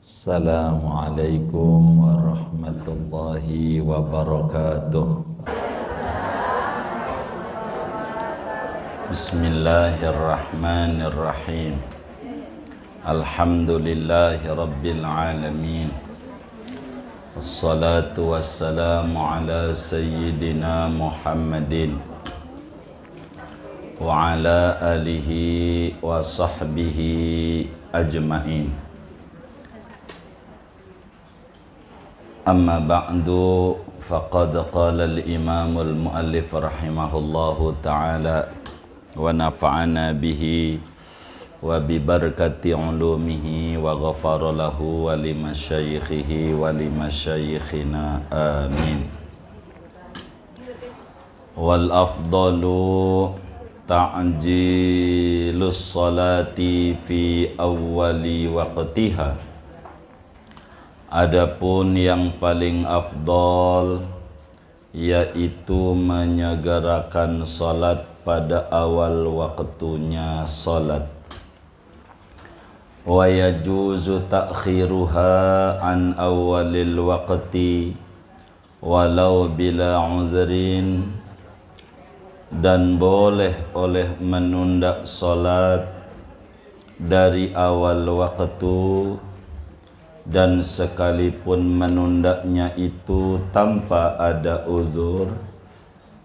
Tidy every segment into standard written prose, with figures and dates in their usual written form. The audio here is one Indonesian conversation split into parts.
Assalamualaikum warahmatullahi wabarakatuh. Bismillahirrahmanirrahim. Alhamdulillahi rabbil alamin. Assalatu wassalamu ala sayyidina Muhammadin wa ala alihi wa sahbihi ajma'in. Amma ba'du, faqad qala al-imam al-muallif rahimahullahu ta'ala wa nafa'ana bihi wa bi barakati ulumihi wa ghafara lahu wa li masyayikhihi wa li masyayikhina amin. Wal afdalu ta'jilus salati fi awwali waqtiha. Adapun yang paling afdal yaitu menyegerakan salat pada awal waktunya salat. Wa yajuzu ta'khiruha an awalil waqti walau bila uzrin, dan boleh oleh menunda salat dari awal waktu dan sekalipun menundanya itu tanpa ada uzur,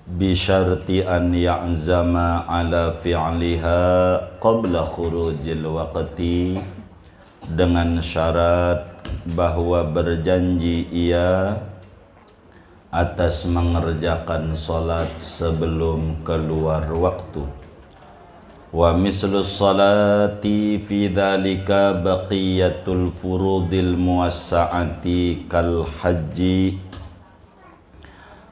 bisyarti an ya'zama ala fi'liha qabla khurujil waqti, dengan syarat bahwa berjanji ia atas mengerjakan salat sebelum keluar waktu. Wa mislus salati fi dhalika baqiyatul furudil muwassa'ati kal haji,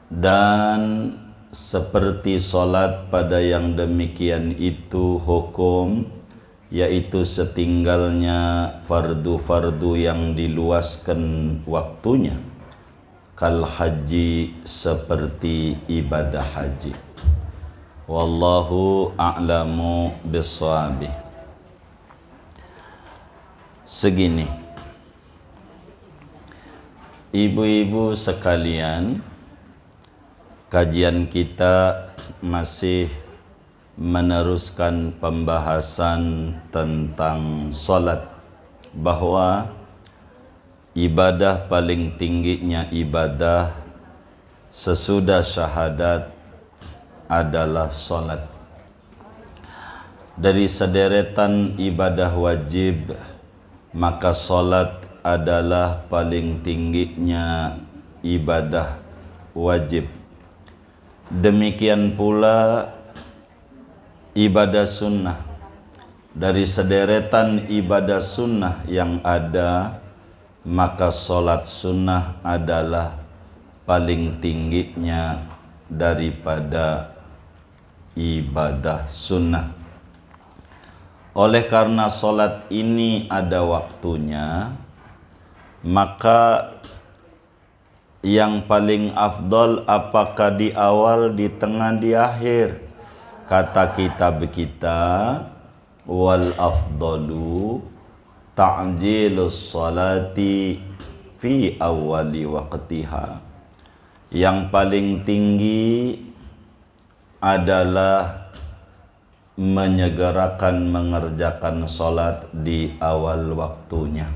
dan seperti salat pada yang demikian itu hukum, yaitu setinggalnya fardu-fardu yang diluaskan waktunya, kal haji, seperti ibadah haji. Wallahu a'lamu bissawab. Segini, ibu-ibu sekalian, kajian kita masih meneruskan pembahasan tentang salat, bahwa ibadah paling tingginya ibadah sesudah syahadat adalah salat. Dari sederetan ibadah wajib, maka salat adalah paling tingginya ibadah wajib. Demikian pula ibadah sunnah. Dari sederetan ibadah sunnah yang ada, maka salat sunnah adalah paling tingginya daripada ibadah sunnah. Oleh karena salat ini ada waktunya, maka yang paling afdal apakah di awal, di tengah, di akhir? Kata kitab kita, wal afdalu ta'jilus salati fi awwali waqtiha. Yang paling tinggi adalah menyegerakan mengerjakan salat di awal waktunya.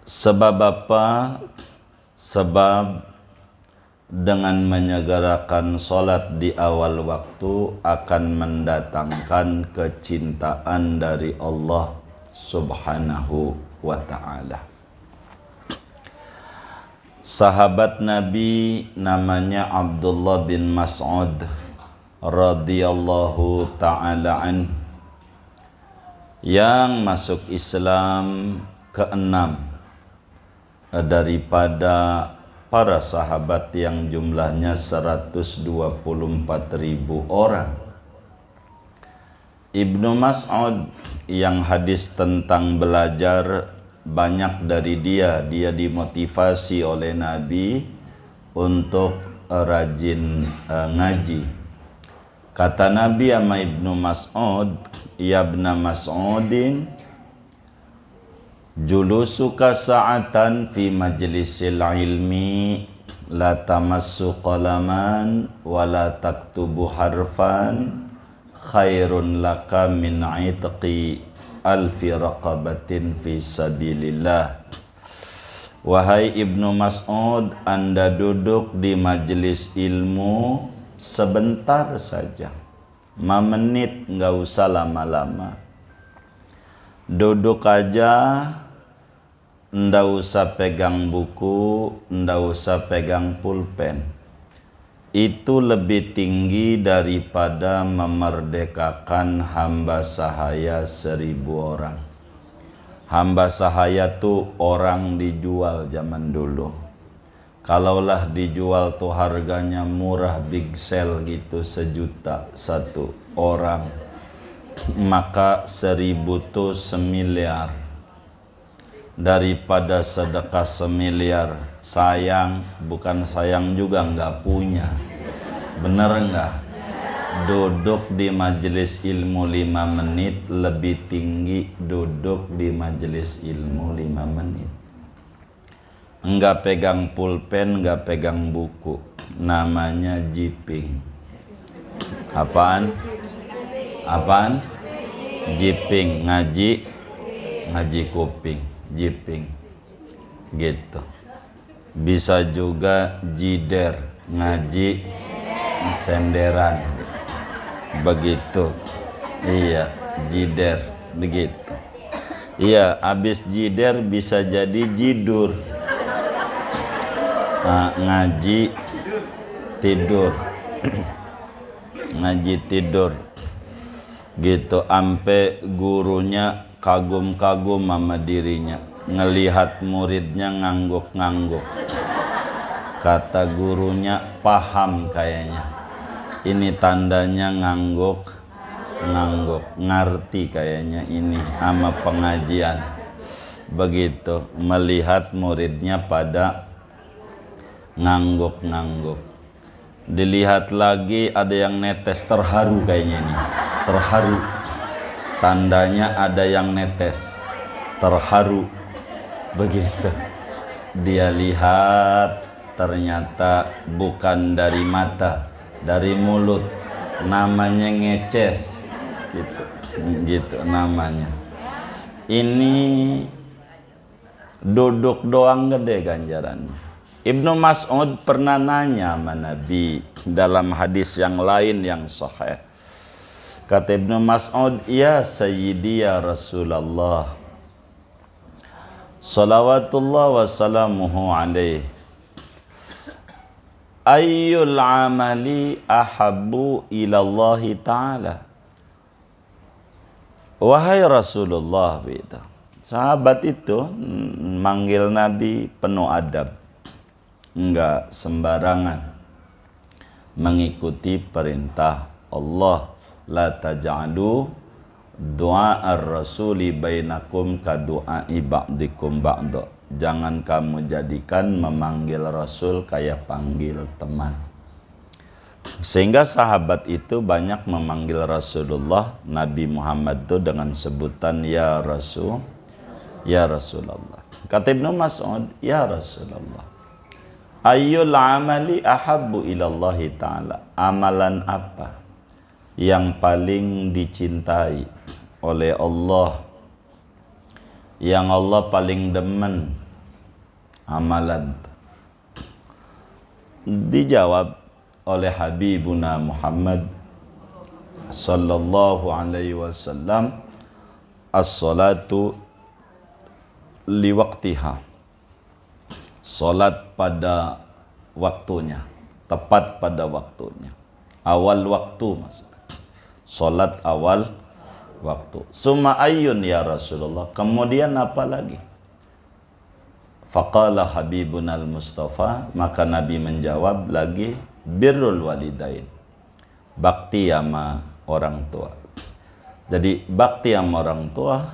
Sebab apa? Sebab dengan menyegerakan salat di awal waktu akan mendatangkan kecintaan dari Allah Subhanahu wa ta'ala. Sahabat Nabi namanya Abdullah bin Mas'ud radhiyallahu ta'ala an, yang masuk Islam keenam daripada para sahabat yang jumlahnya 124.000 orang. Ibnu Mas'ud yang hadis tentang belajar, banyak dari dia dimotivasi oleh Nabi untuk rajin ngaji. Kata Nabi sama Ibnu Mas'ud, ya Ibnu Mas'udin, Julusuka sa'atan fi majlisil ilmi la tamassu qalaman wa la taktubu harfan khairun laka min itqi alfi raqabatin fi sabilillah. Wahai Ibnu Mas'ud, Anda duduk di majelis ilmu sebentar saja, 5 menit, nggak usah lama-lama. Duduk aja, ndak usah pegang buku, ndak usah pegang pulpen. Itu lebih tinggi daripada memerdekakan hamba sahaya 1000 orang. Hamba sahaya tuh orang dijual zaman dulu. Kalaulah dijual tuh harganya murah, big sale gitu, 1 juta 1 orang, maka 1000 tuh 1 miliar. Daripada sedekah 1 miliar, sayang, bukan sayang juga nggak punya. Bener nggak? Duduk di majelis ilmu 5 menit lebih tinggi duduk di majelis ilmu 5 menit. Nggak pegang pulpen, nggak pegang buku, namanya jiping. Apaan? Apaan? Jiping, ngaji kuping, jiping gitu. Bisa juga jider, ngaji senderan, begitu. Iya, jider, begitu. Iya, habis jider bisa jadi jidur. Ngaji tidur. Ngaji tidur gitu, ampe gurunya kagum-kagum sama dirinya, ngelihat muridnya ngangguk-ngangguk. Kata gurunya, paham kayaknya, ini tandanya ngangguk, ngerti kayaknya ini sama pengajian. Begitu, melihat muridnya pada ngangguk-ngangguk. Dilihat lagi ada yang netes, terharu kayaknya ini, terharu. Tandanya ada yang netes, terharu. Begitu dia lihat, ternyata bukan dari mata, dari mulut, namanya ngeces gitu, gitu namanya. Ini duduk doang gede ganjarannya. Ibnu Mas'ud pernah nanya sama Nabi dalam hadis yang lain yang sahih. Kata Ibnu Mas'ud, ya Sayyidi ya Rasulullah, salawatullah wa salamuhu alaih, ayyul amali ahabbu ilallahi ta'ala. Wahai Rasulullah, sahabat itu manggil Nabi penuh adab, enggak sembarangan, mengikuti perintah Allah. La taj'alu du'a ar-rasuli bainakum ka du'ai ba'dikum ba'da. Jangan kamu jadikan memanggil Rasul kayak panggil teman. Sehingga sahabat itu banyak memanggil Rasulullah, Nabi Muhammad itu dengan sebutan ya Rasul, ya Rasulullah. Kata Ibnu Mas'ud, ya Rasulullah, ayyul amali ahabbu ilallahi ta'ala. Amalan apa yang paling dicintai oleh Allah, yang Allah paling demen amalan? Dijawab oleh Habibuna Muhammad sallallahu alaihi wasallam, as-salatu liwaqtiha. Salat pada waktunya, tepat pada waktunya, awal waktu maksudnya. Salat awal waktu. Summa ayyun ya Rasulullah, kemudian apa lagi? Faqala Habibuna al-Mustafa, maka Nabi menjawab lagi, birrul walidain, bakti sama orang tua. Jadi bakti sama orang tua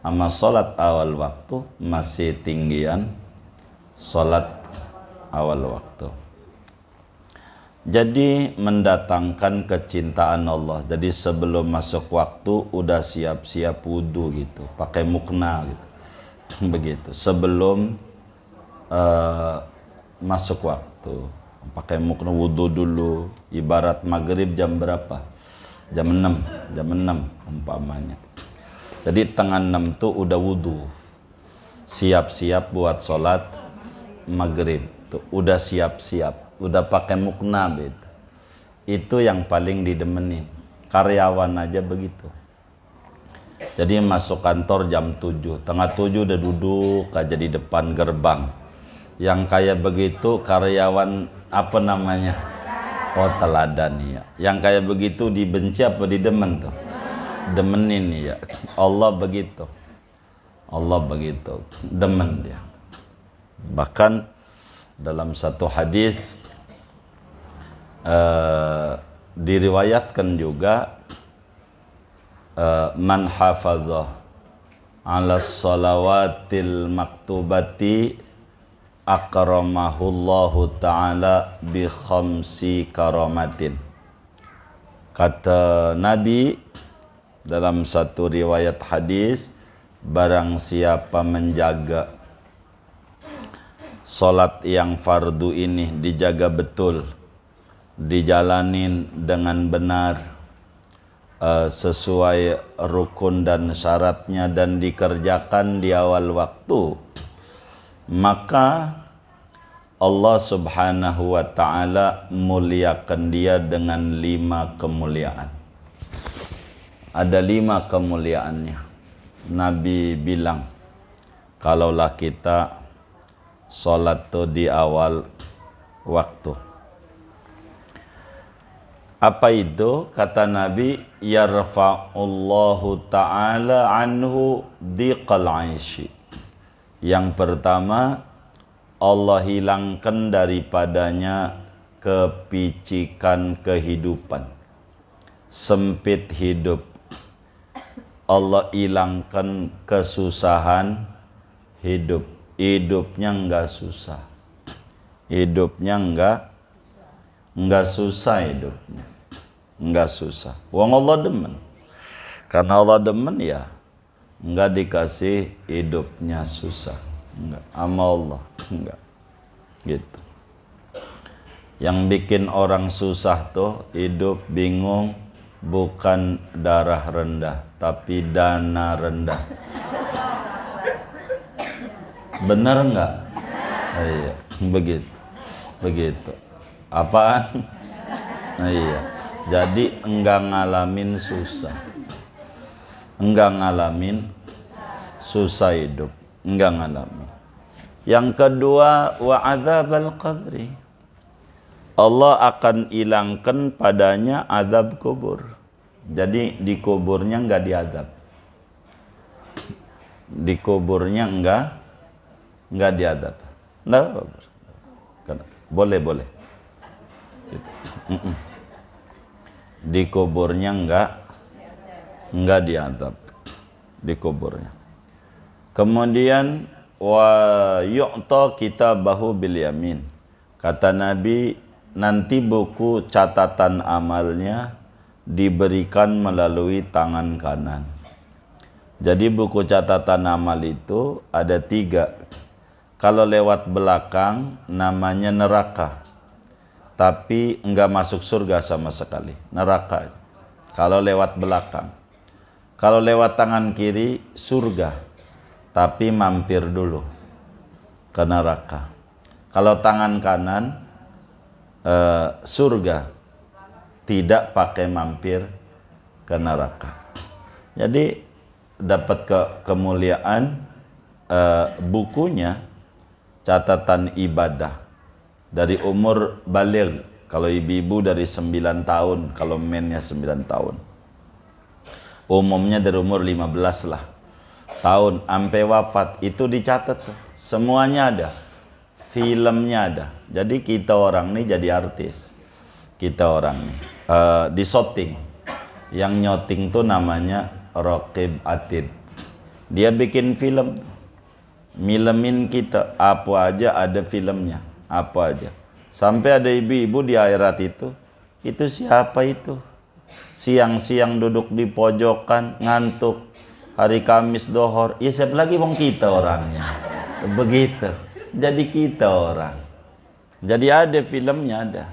sama salat awal waktu masih tinggian salat awal waktu. Jadi mendatangkan kecintaan Allah. Jadi sebelum masuk waktu udah siap-siap wudu gitu, pakai mukna gitu. begitu, sebelum masuk waktu. Pakai mukna wudu dulu. Ibarat maghrib jam berapa? Jam 6 umpamanya. Jadi tengah 6 tuh udah wudu, siap-siap buat sholat maghrib tuh, udah siap-siap, udah pakai mukna gitu. Itu yang paling didemenin. Karyawan aja begitu. Jadi masuk kantor jam 7, tengah 7 udah duduk aja di depan gerbang. Yang kayak begitu karyawan apa namanya? Oh, teladan ya. Yang kayak begitu dibenci apa didemen tuh? Demenin ya. Allah begitu. Allah begitu. Demen dia. Bahkan dalam satu hadis diriwayatkan juga man hafazah ala salawatil maktubati akramahullahu ta'ala bi khamsi karamatin. Kata Nabi dalam satu riwayat hadis, barang siapa menjaga salat yang fardu ini, dijaga betul, dijalanin dengan benar, sesuai rukun dan syaratnya, dan dikerjakan di awal waktu, maka Allah subhanahu wa ta'ala muliakan dia dengan 5 kemuliaan. Ada 5 kemuliaannya. Nabi bilang, kalaulah kita sholat tuh di awal waktu. Apa itu? Kata Nabi, yarfa'ullahu ta'ala anhu diqal aishi. Yang pertama, Allah hilangkan daripadanya kepicikan kehidupan, sempit hidup. Allah hilangkan kesusahan hidup. Hidupnya enggak susah. Hidupnya enggak susah hidupnya. Enggak susah. Wong Allah demen. Karena Allah demen ya enggak dikasih hidupnya susah. Enggak. Sama Allah. Enggak. Gitu. Yang bikin orang susah tuh hidup bingung, bukan darah rendah, tapi dana rendah. Bener enggak? Iya, begitu. Begitu. Apaan? Iya. Jadi enggak ngalamin susah. Enggak ngalamin susah hidup. Enggak ngalamin. Yang kedua, wa adzabal qabri. Allah akan hilangkan padanya azab kubur. Jadi di kuburnya enggak diazab. Di kuburnya enggak diazab. Nah, boleh. Gitu. Di kuburnya enggak diazab. Di kuburnya. Kemudian wa yu'ta kitabahu bil yamin. Kata Nabi, nanti buku catatan amalnya diberikan melalui tangan kanan. Jadi buku catatan amal itu ada 3. Kalau lewat belakang namanya neraka, tapi enggak masuk surga sama sekali. Neraka. Kalau lewat belakang. Kalau lewat tangan kiri surga, tapi mampir dulu ke neraka. Kalau tangan kanan surga, tidak pakai mampir ke neraka. Jadi dapat kemuliaan bukunya catatan ibadah dari umur baligh. Kalau ibu-ibu dari 9 tahun, kalau mennya 9 tahun. Umumnya dari umur 15 lah tahun sampai wafat itu dicatat. Semuanya ada. Filmnya ada. Jadi kita orang ini jadi artis. Kita orang ini di shooting. Yang nyoting tuh namanya Raqib Atid. Dia bikin film, milemin kita, apa aja ada filmnya, apa aja. Sampai ada ibu-ibu di akhirat itu siapa itu? Siang-siang duduk di pojokan, ngantuk, hari Kamis dohor, ya siapa lagi wong kita orangnya. Begitu. Jadi kita orang. Jadi ada filmnya ada.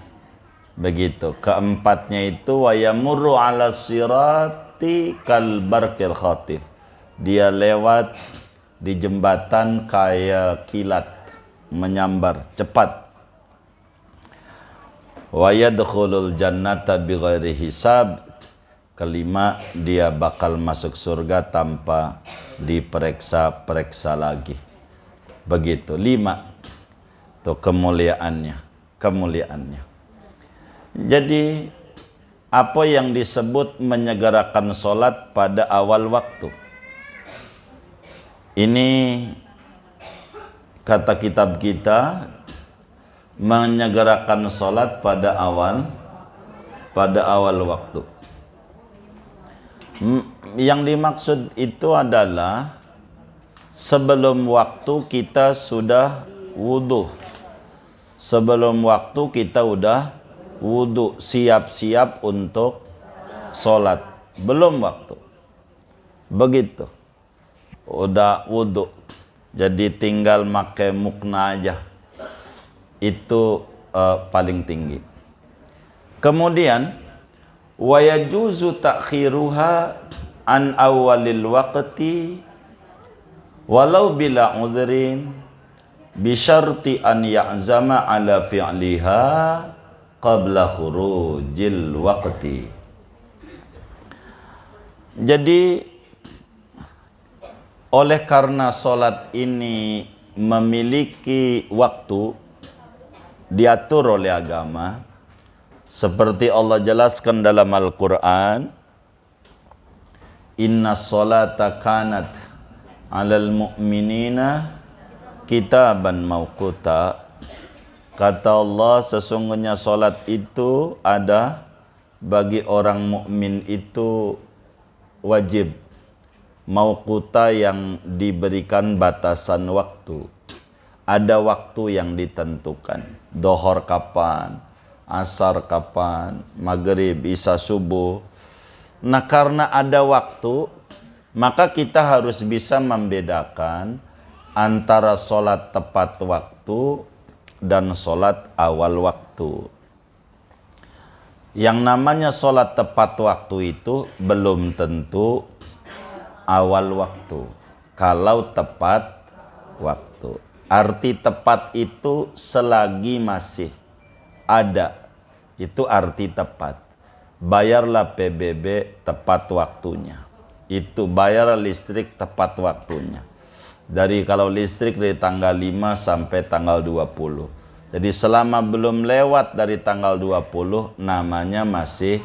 Begitu. Keempatnya itu wa yamurru 'ala sirati kal barqil khatif. Dia lewat di jembatan kayak kilat menyambar cepat. Wa yadkhulul jannata bighairi hisab. Kelima, dia bakal masuk surga tanpa diperiksa-periksa lagi. Begitu. 5 tuh kemuliaannya. Jadi apa yang disebut menyegerakan solat pada awal waktu, ini kata kitab kita, menyegerakan solat pada awal waktu. Yang dimaksud itu adalah sebelum waktu kita sudah wudu. Sebelum waktu kita udah wudu, siap-siap untuk solat. Belum waktu. Begitu. Udah wudu. Jadi tinggal pakai mukna aja. Itu paling tinggi. Kemudian wa yajuzu ta'khiruha an awalil waqti walau bila udhrin bi syarti an ya'zama ala fi'liha qabla khurujil waqti. Jadi oleh karena solat ini memiliki waktu, diatur oleh agama, seperti Allah jelaskan dalam Al-Quran, inna sholata kanat alal mu'minina kitaban mawquta. Kata Allah, sesungguhnya solat itu ada bagi orang mukmin itu wajib, mawquta yang diberikan batasan waktu. Ada waktu yang ditentukan. Dohor kapan, asar kapan, maghrib, isya, subuh. Nah, karena ada waktu, maka kita harus bisa membedakan antara solat tepat waktu dan solat awal waktu. Yang namanya solat tepat waktu itu belum tentu awal waktu. Kalau tepat waktu, arti tepat itu selagi masih ada, itu arti tepat. Bayarlah PBB tepat waktunya, itu bayar listrik tepat waktunya. Dari kalau listrik dari tanggal 5 sampai tanggal 20. Jadi selama belum lewat dari tanggal 20 namanya masih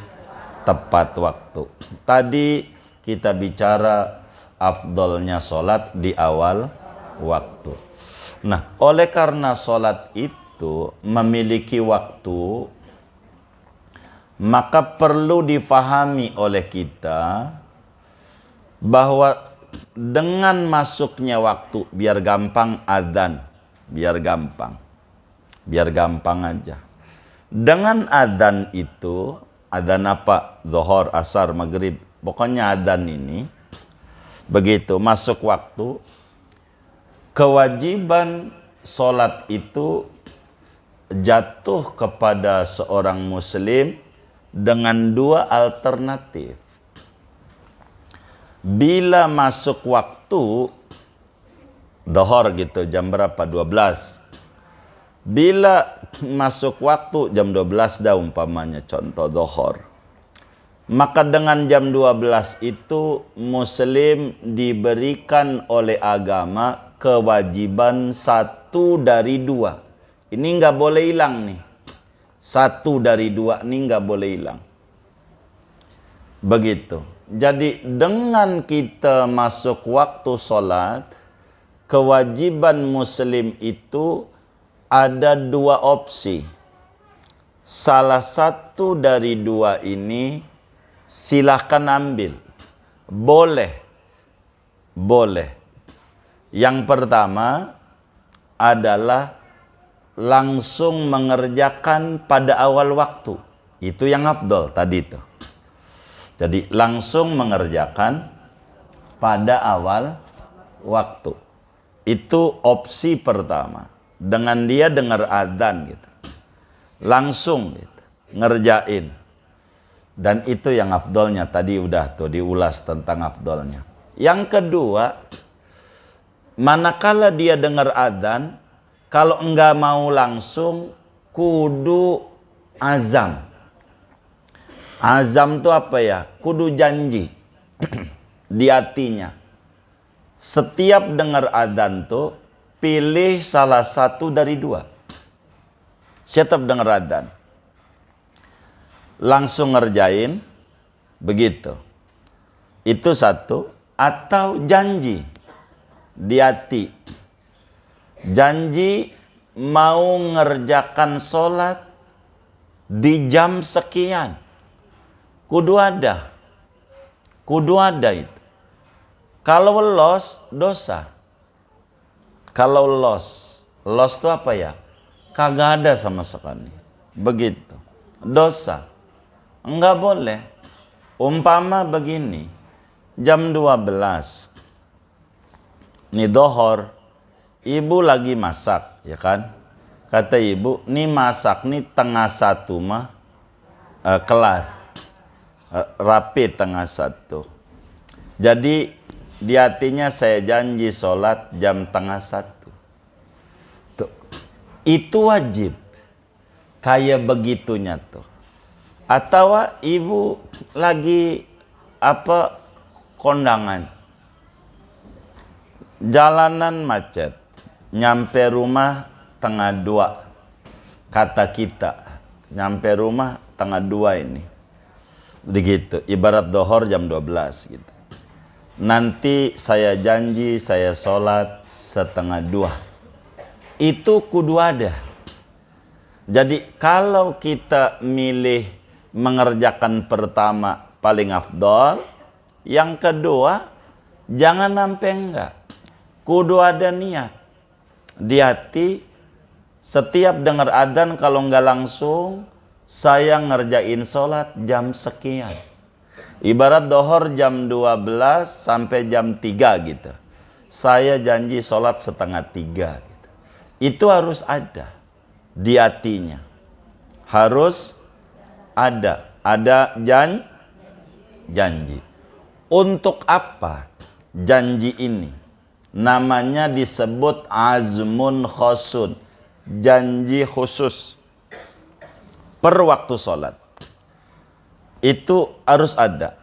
tepat waktu. Tadi kita bicara afdolnya solat di awal waktu. Nah, oleh karena solat itu memiliki waktu, maka perlu difahami oleh kita bahwa dengan masuknya waktu, biar gampang adzan, biar gampang aja. Dengan adzan itu, adzan apa? Zuhur, asar, maghrib, pokoknya adzan ini, begitu masuk waktu, kewajiban solat itu jatuh kepada seorang muslim dengan dua alternatif. Bila masuk waktu Dhuhr gitu, jam berapa? 12. Bila masuk waktu jam 12 dah umpamanya, contoh Dhuhr. Maka dengan jam 12 itu muslim diberikan oleh agama kewajiban 1 dari 2. Ini nggak boleh hilang nih. 1 dari 2 ini nggak boleh hilang. Begitu. Jadi dengan kita masuk waktu sholat, kewajiban muslim itu ada 2 opsi. Salah satu dari 2 ini silahkan ambil. Boleh. Yang pertama adalah langsung mengerjakan pada awal waktu. Itu yang afdol tadi itu. Jadi langsung mengerjakan pada awal waktu. Itu opsi pertama. Dengan dia dengar adzan gitu, langsung gitu, ngerjain. Dan itu yang afdolnya, tadi udah tuh diulas tentang afdolnya. Yang kedua, manakala dia dengar adzan, kalau enggak mau langsung, kudu azam. Azam itu apa ya? Kudu janji di hatinya. Setiap dengar adzan tuh pilih salah satu dari dua. Setiap dengar adzan langsung ngerjain, begitu. Itu satu. Atau janji di hati. Janji mau ngerjakan sholat di jam sekian. Kudu ada. Kudu ada itu. Kalau loss, dosa. Kalau loss itu apa ya? Kagak ada sama sekali. Begitu. Dosa. Enggak boleh. Umpama begini. Jam 12. Ini dohor. Ibu lagi masak, ya kan? Kata ibu, nih masak nih tengah satu mah kelar. Rapi tengah satu. Jadi di hatinya saya janji sholat jam tengah satu. Tuh. Itu wajib. Kayak begitunya tuh. Atau ibu lagi kondangan. Jalanan macet. Nyampe rumah tengah 2. Kata kita. Nyampe rumah tengah 2 ini. Begitu. Ibarat dohor jam 12 gitu. Nanti saya janji saya sholat setengah 2. Itu kudu ada. Jadi kalau kita milih mengerjakan pertama paling afdol, yang kedua jangan sampai enggak. Kudu ada niat di hati. Setiap dengar adzan kalau enggak langsung, saya ngerjain sholat jam sekian. Ibarat dohor jam 12 sampai jam 3 gitu. Saya janji sholat setengah 3 gitu. Itu harus ada di hatinya. Harus ada. Ada janji. Untuk apa janji ini? Namanya disebut azmun khosun. Janji khusus. Per waktu sholat. Itu harus ada.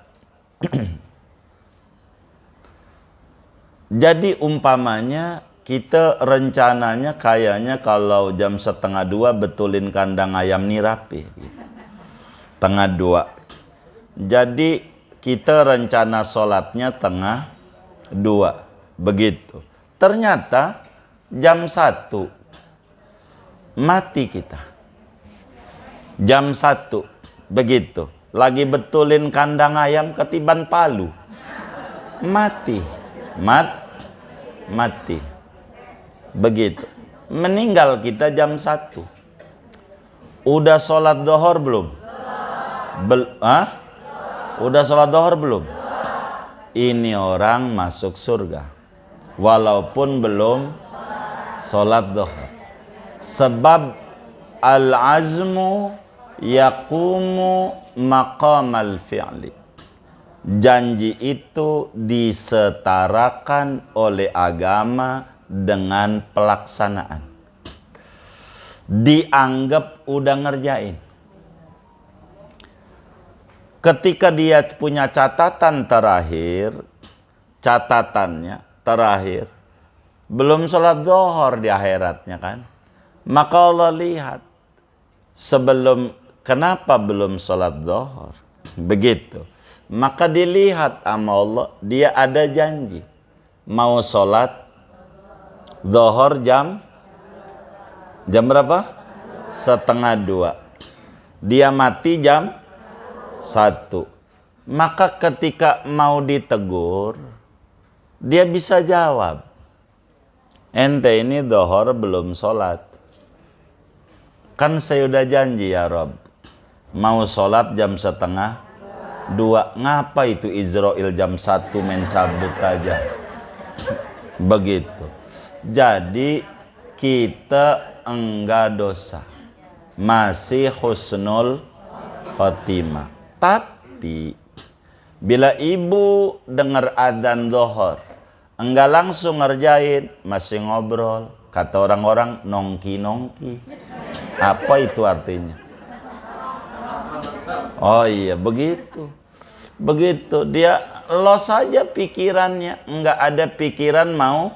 Jadi umpamanya kita rencananya kayaknya kalau jam setengah 2 betulin kandang ayam nih rapi. Gitu. Tengah 2. Jadi kita rencana sholatnya tengah 2. Begitu. Ternyata jam 1 mati kita. Jam 1. Begitu. Lagi betulin kandang ayam ketiban palu. Mati. Mati. Begitu. Meninggal kita jam 1. Udah sholat dohor belum? Udah sholat dohor belum? Ini orang masuk surga. Walaupun belum sholat dohor. Sebab al-azmu yaqumu maqamal fi'li. Janji itu disetarakan oleh agama dengan pelaksanaan. Dianggap udah ngerjain. Ketika dia punya catatan terakhir, catatannya terakhir, belum sholat dohor di akhiratnya kan. Maka Allah lihat, kenapa belum sholat dohor? Begitu. Maka dilihat sama Allah, dia ada janji. Mau sholat dohor jam berapa? Setengah 2. Dia mati jam 1. Maka ketika mau ditegur, dia bisa jawab, ente ini dohor belum sholat. Kan saya udah janji ya Rob, mau sholat jam setengah 2. Ngapa itu Israel jam 1 mencabut aja? Begitu. Jadi kita enggak dosa, masih husnul khotimah. Tapi bila ibu dengar adzan zuhur, enggak langsung ngerjain, masih ngobrol. Kata orang-orang nongki-nongki. Apa itu artinya? Oh iya, begitu. Begitu, dia los saja pikirannya, enggak ada pikiran mau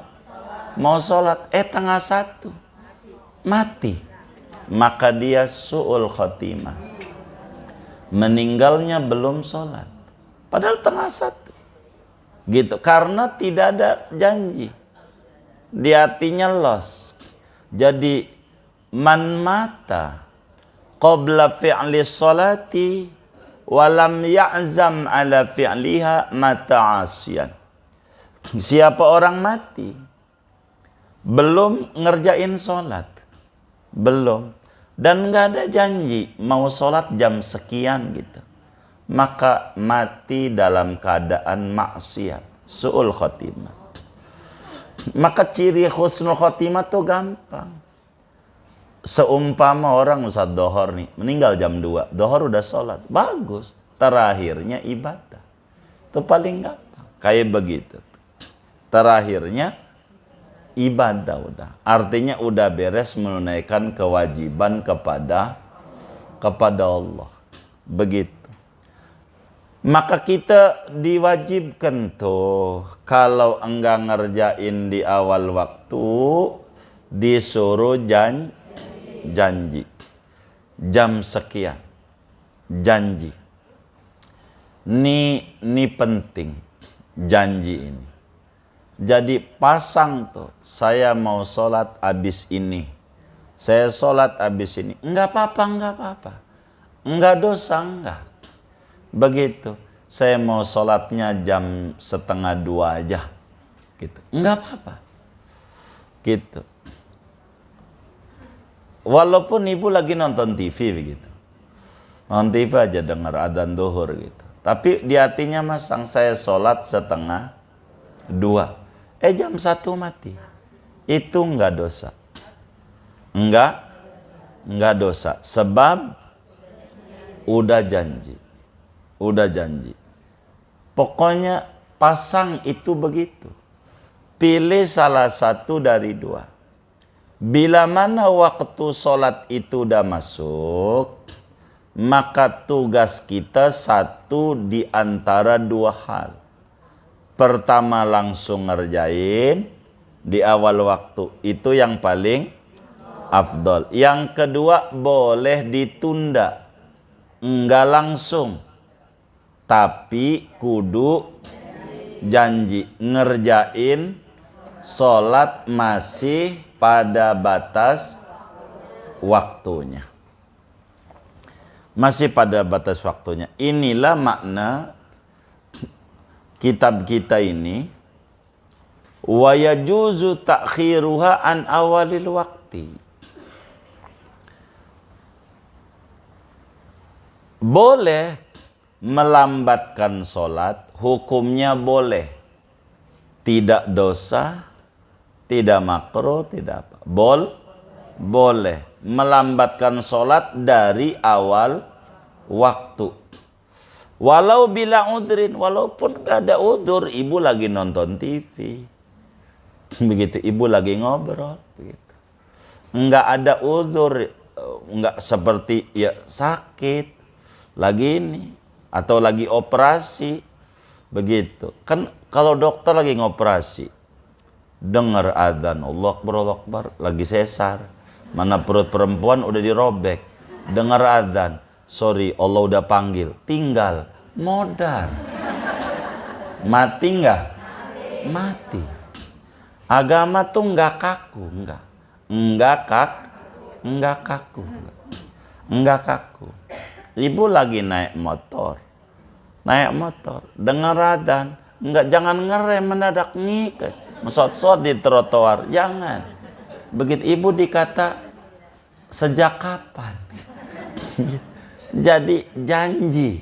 sholat. Tengah 1 mati, maka dia su'ul khotimah, meninggalnya belum sholat, padahal tengah 1 gitu, karena tidak ada janji, di hatinya los. Jadi man mata qabla fi'li sholati walam ya'zam ala fi'liha mata asyan. Siapa orang mati belum ngerjain sholat, belum, dan nggak ada janji mau sholat jam sekian gitu, maka mati dalam keadaan maksiat, su'ul khotimah. Maka ciri husnul khotimah tuh gampang. Seumpama orang Ustaz dohor nih, meninggal jam 2, dohor udah sholat, bagus, terakhirnya ibadah. Itu paling gampang, kayak begitu. Terakhirnya ibadah udah, artinya udah beres menunaikan kewajiban kepada Allah. Begitu. Maka kita diwajibkan tuh, kalau enggak ngerjain di awal waktu, disuruh janji jam sekian, janji. Ini penting, janji ini. Jadi pasang tuh, saya mau sholat abis ini, saya sholat abis ini, enggak apa-apa, enggak dosa, enggak. Begitu, saya mau sholatnya jam 1:30 aja, gitu, enggak apa-apa, gitu. Walaupun ibu lagi nonton TV begitu, nonton TV aja dengar adzan zuhur gitu, tapi di hatinya masang saya sholat 1:30, jam 1 mati, itu enggak dosa, enggak dosa, sebab udah janji. Pokoknya pasang itu begitu, pilih salah satu dari 2. Bila mana waktu sholat itu udah masuk, maka tugas kita satu di antara 2 hal. Pertama, langsung ngerjain di awal waktu, itu yang paling afdol. Yang kedua, boleh ditunda, enggak langsung, tapi kudu janji ngerjain sholat masih pada batas waktunya. Masih pada batas waktunya. Inilah makna kitab kita ini. Wa yajuzu ta'khiruha an awalil waqti. Boleh melambatkan sholat, hukumnya boleh, tidak dosa, tidak makruh, tidak apa. Boleh melambatkan sholat dari awal waktu. Walau bila udrin, walaupun gak ada udur, ibu lagi nonton TV, begitu, ibu lagi ngobrol, begitu, nggak ada udur, nggak seperti ya sakit, lagi ini, atau lagi operasi, begitu. Kan kalau dokter lagi ngoperasi, dengar adzan, Allah Akbar, lagi sesar, mana perut perempuan udah dirobek, dengar adzan, sorry, Allah udah panggil, tinggal modal. Mati enggak? Mati. Agama tuh enggak kaku, enggak kaku. Ibu lagi naik motor, dengar adzan, jangan ngerem mendadak ngikat, mesot-sot di trotoar, jangan. Begitu ibu dikata, sejak kapan? Jadi janji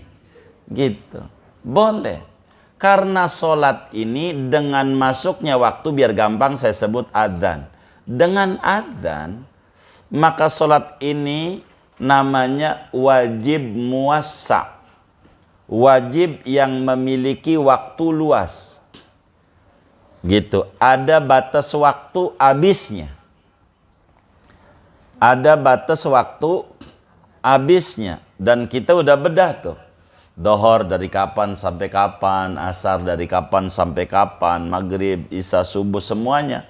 Gitu. Boleh. Karena sholat ini dengan masuknya waktu, biar gampang saya sebut adzan. Dengan adzan, maka sholat ini namanya wajib muwassa. Wajib yang memiliki waktu luas. Gitu. Ada batas waktu habisnya. Ada batas waktu habisnya. Dan kita udah bedah tuh. Dohor dari kapan sampai kapan, asar dari kapan sampai kapan, maghrib, isya, subuh, semuanya.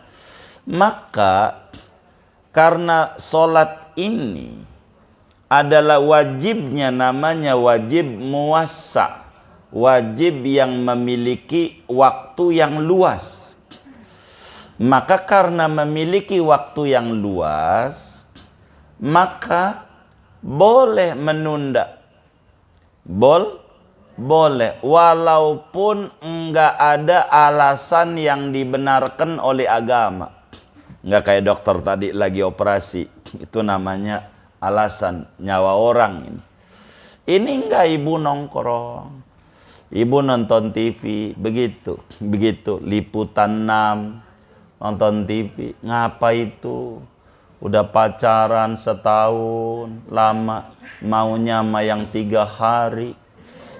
Maka karena sholat ini adalah wajibnya, namanya wajib muwassa, wajib yang memiliki waktu yang luas. Maka karena memiliki waktu yang luas, maka boleh menunda. Boleh, walaupun enggak ada alasan yang dibenarkan oleh agama. Enggak kayak dokter tadi lagi operasi, itu namanya alasan nyawa orang ini. Ini enggak ibu nongkrong, ibu nonton TV, begitu liputan 6 nonton TV, ngapa itu? Udah pacaran setahun lama, maunya sama yang 3 hari.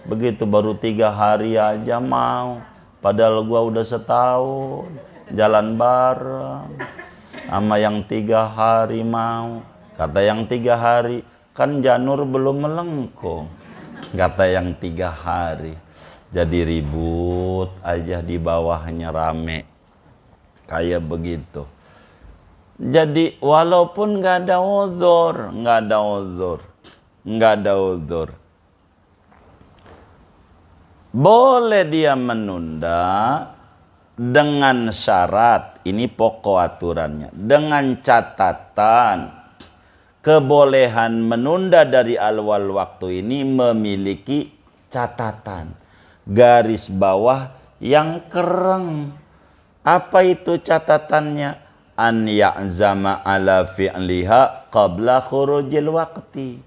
Begitu baru 3 hari aja mau. Padahal gua udah setahun jalan bareng. Sama yang 3 hari mau. Kata yang 3 hari, kan janur belum melengkung. Kata yang 3 hari. Jadi ribut aja, di bawahnya rame. Kayak begitu. Jadi walaupun nggak ada uzur, boleh dia menunda dengan syarat, ini pokok aturannya, dengan catatan kebolehan menunda dari awal waktu ini memiliki catatan, garis bawah yang keren. Apa itu catatannya? An ya'zama ala fi'liha qabla khurujil waqti.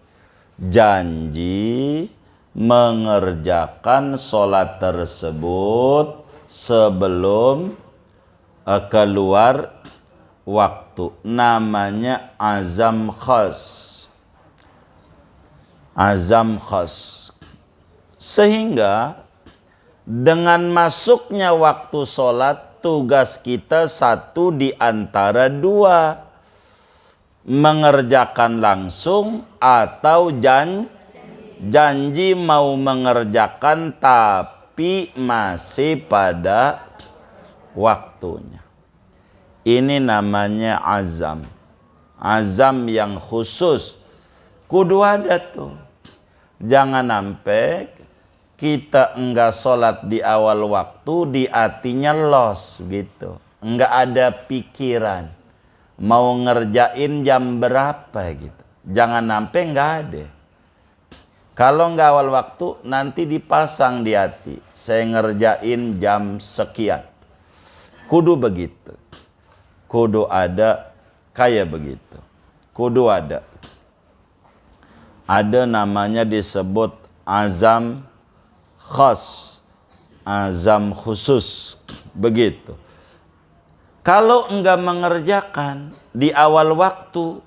Janji mengerjakan sholat tersebut sebelum keluar waktu. Namanya azam khas. Azam khas. Sehingga dengan masuknya waktu sholat, tugas kita satu di antara dua, mengerjakan langsung atau janji mau mengerjakan tapi masih pada waktunya. Ini namanya azam. Azam yang khusus. Kudu ada tuh. Jangan sampai kita enggak sholat di awal waktu, di hatinya los gitu. Enggak ada pikiran. Mau ngerjain jam berapa gitu. Jangan sampai enggak ada. Kalau enggak awal waktu, nanti dipasang di hati. Saya ngerjain jam sekian. Kudu begitu. Kudu ada kayak begitu. Kudu ada. Ada namanya disebut azam khas, azam khusus, begitu. Kalau enggak mengerjakan di awal waktu,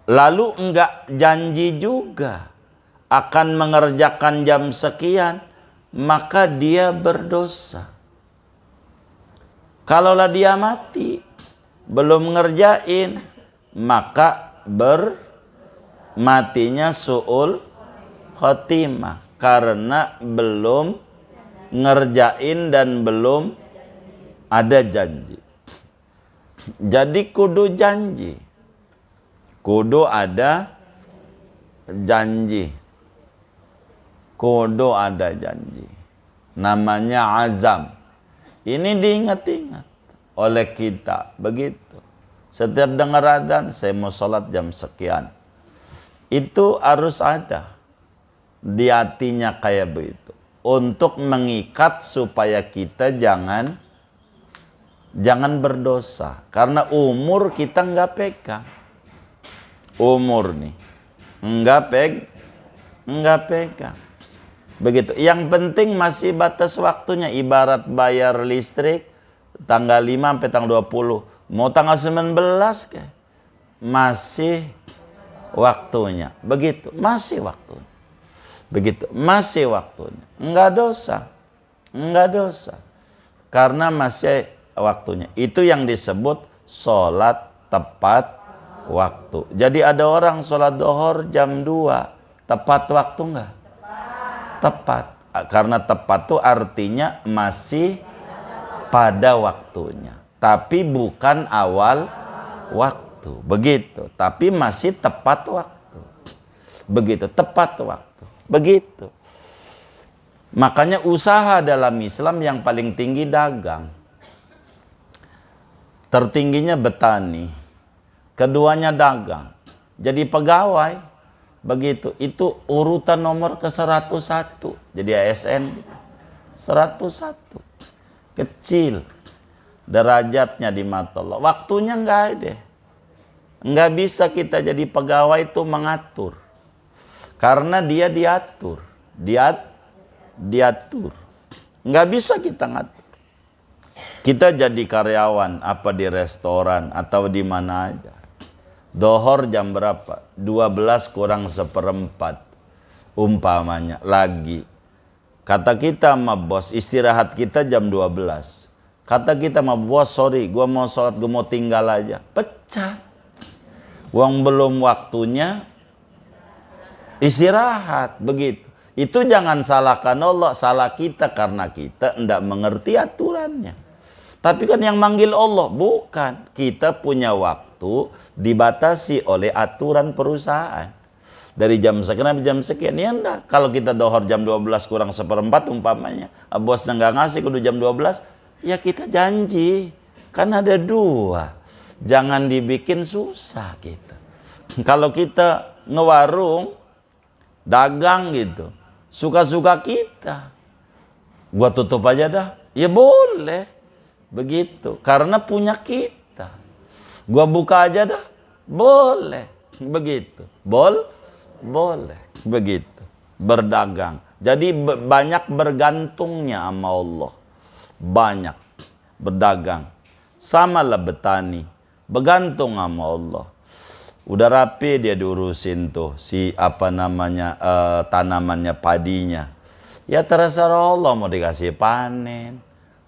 lalu enggak janji juga akan mengerjakan jam sekian, maka dia berdosa. Kalaulah dia mati belum ngerjain, maka matinya su'ul khotimah. Karena belum ngerjain dan belum ada janji. Jadi kudu janji. Kudu ada janji. Kudu ada janji. Namanya azam. Ini diingat-ingat oleh kita. Begitu. Setiap dengar adzan, saya mau sholat jam sekian. Itu harus ada di hatinya kayak begitu, untuk mengikat supaya kita jangan berdosa, karena umur kita nggak pegang. Umur nih nggak pegang. Begitu. Yang penting masih batas waktunya. Ibarat bayar listrik tanggal 5 sampai tanggal 20. Mau tanggal 19 ke? Masih waktunya. Begitu. Masih waktunya. Begitu. Masih waktunya. Enggak dosa. Enggak dosa. Karena masih waktunya. Itu yang disebut sholat tepat waktu. Jadi ada orang sholat duhur jam 2. Tepat waktu enggak? Tepat. Karena tepat itu artinya masih pada waktunya. Tapi bukan awal waktu. Begitu. Tapi masih tepat waktu. Begitu. Tepat waktu. Begitu. Makanya usaha dalam Islam yang paling tinggi dagang. Tertingginya petani. Keduanya dagang. Jadi pegawai. Begitu, itu urutan nomor ke 101. Jadi ASN 101. Kecil derajatnya di mata Allah. Waktunya enggak ada. Enggak bisa kita jadi pegawai itu mengatur. Karena dia diatur. Diatur. Enggak bisa kita ngatur. Kita jadi karyawan apa di restoran atau di mana aja. Dohor jam berapa? 12 kurang seperempat. Umpamanya lagi. Kata kita sama bos, istirahat kita jam 12. Kata kita sama bos, sorry, gua mau sholat, gua mau tinggal aja. Pecat. Uang belum waktunya istirahat. Begitu. Itu jangan salahkan Allah, salah kita karena kita tidak mengerti aturannya. Tapi kan yang manggil Allah, bukan. Kita punya waktu dibatasi oleh aturan perusahaan. Dari jam sekian sampai jam sekian. Ya enggak. Kalau kita dohor jam 12 kurang seperempat umpamanya. Bosnya nggak ngasih kudu jam 12. Ya kita janji. Kan ada 2. Jangan dibikin susah kita. Kalau kita ngewarung, dagang gitu. Suka-suka kita. Gua tutup aja dah. Ya boleh. Begitu. Karena punya kita. Gua buka aja dah. Boleh. Begitu. Boleh. Begitu. Berdagang. Jadi banyak bergantungnya sama Allah. Banyak. Berdagang. Samalah betani. Bergantung sama Allah. Udah rapi dia diurusin tuh. Si apa namanya. Tanamannya padinya. Ya terserah Allah mau dikasih panen.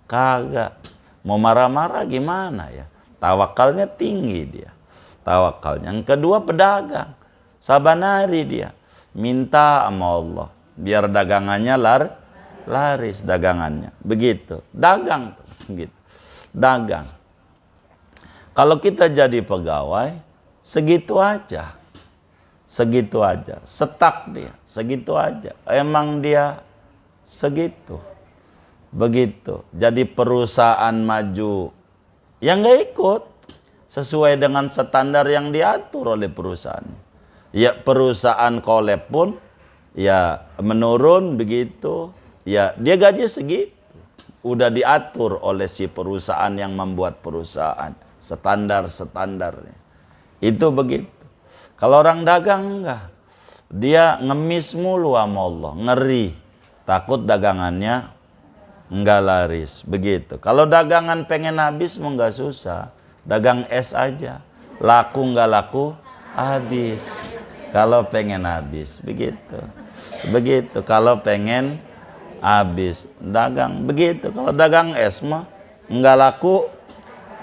Kagak. Mau marah-marah gimana ya. Tawakalnya tinggi dia. Tawakalnya. Yang kedua pedagang. Sabanari dia. Minta sama Allah. Biar dagangannya laris dagangannya. Begitu. Dagang. Begitu. Dagang. Kalau kita jadi pegawai. Segitu aja. Segitu aja. Setak dia. Segitu aja. Emang dia segitu. Begitu. Jadi perusahaan maju. Ya nggak ikut. Sesuai dengan standar yang diatur oleh perusahaan. Ya perusahaan kolab pun ya menurun begitu. Ya dia gaji segitu. Udah diatur oleh si perusahaan yang membuat perusahaan. Standar-standarnya. Itu begitu. Kalau orang dagang enggak. Dia ngemis mulu sama Allah. Ngeri. Takut dagangannya enggak laris. Begitu. Kalau dagangan pengen habis mau enggak susah. Dagang es aja. Laku enggak laku, habis. Kalau pengen habis. Begitu. Begitu. Kalau pengen habis. Dagang. Begitu. Kalau dagang es mah enggak laku,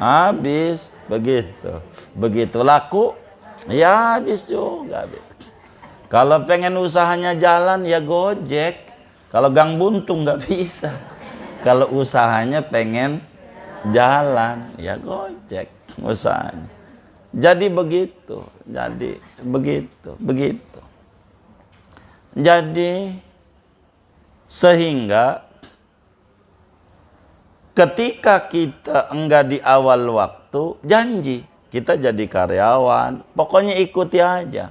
habis. Begitu. Begitu laku, ya habis juga. Kalau pengen usahanya jalan, ya Gojek. Kalau gang buntung nggak bisa. Kalau usahanya pengen jalan, ya Gojek usahanya. Jadi begitu. Jadi begitu. Begitu. Jadi sehingga ketika kita enggak di awal waktu, janji kita jadi karyawan, pokoknya ikuti aja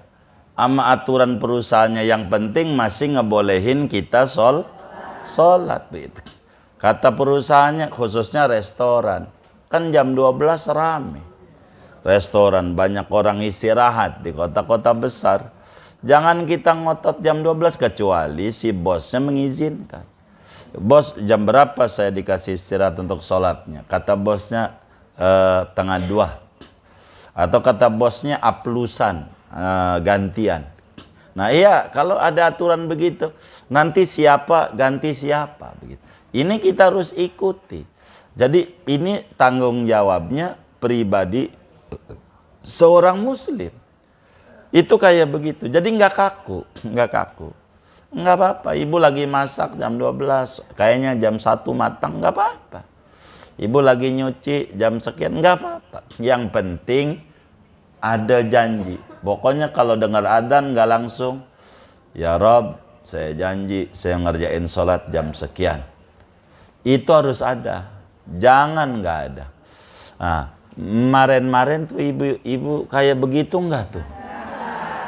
sama aturan perusahaannya. Yang penting masih ngebolehin kita sholat gitu. Kata perusahaannya, khususnya restoran, kan jam 12 rame restoran, banyak orang istirahat di kota-kota besar. Jangan kita ngotot jam 12 kecuali si bosnya mengizinkan. Bos, jam berapa saya dikasih istirahat untuk sholatnya? Kata bosnya tengah 2. Atau kata bosnya aplusan, gantian. Nah iya, kalau ada aturan begitu, nanti siapa ganti siapa begitu. Ini kita harus ikuti. Jadi ini tanggung jawabnya pribadi seorang muslim. Itu kayak begitu. Jadi nggak kaku. Nggak apa-apa. Ibu lagi masak jam 12, kayaknya jam 1 matang, nggak apa-apa. Ibu lagi nyuci jam sekian, nggak apa-apa. Yang penting ada janji. Pokoknya kalau dengar adzan nggak langsung, ya Rob, saya janji saya ngerjain sholat jam sekian. Itu harus ada. Jangan nggak ada. Nah, kemarin tuh ibu kayak begitu nggak tuh?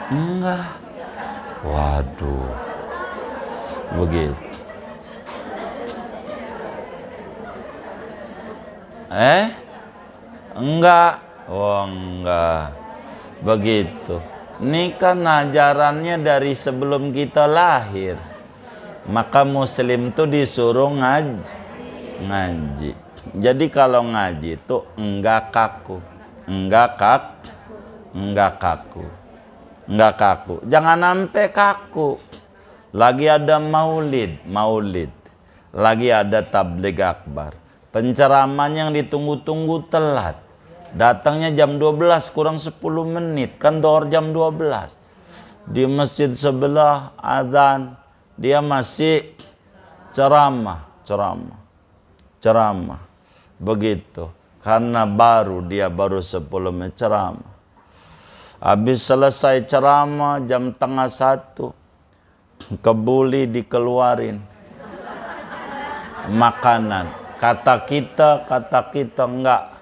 Enggak. Waduh. Begitu. Enggak. Oh, enggak. Begitu. Ini kan ajarannya dari sebelum kita lahir. Maka muslim tuh disuruh ngaji. Jadi kalau ngaji tuh enggak kaku. Enggak kaku. Jangan sampai kaku. Lagi ada maulid. Lagi ada tabligh akbar. Penceraman yang ditunggu-tunggu telat. Datangnya jam 12 kurang 10 menit. Kan dohor jam 12. Di masjid sebelah adzan. Dia masih ceramah. Begitu. Karena dia baru 10 menit ceramah. Habis selesai ceramah jam tengah 1, kebuli dikeluarin makanan. Kata kita enggak.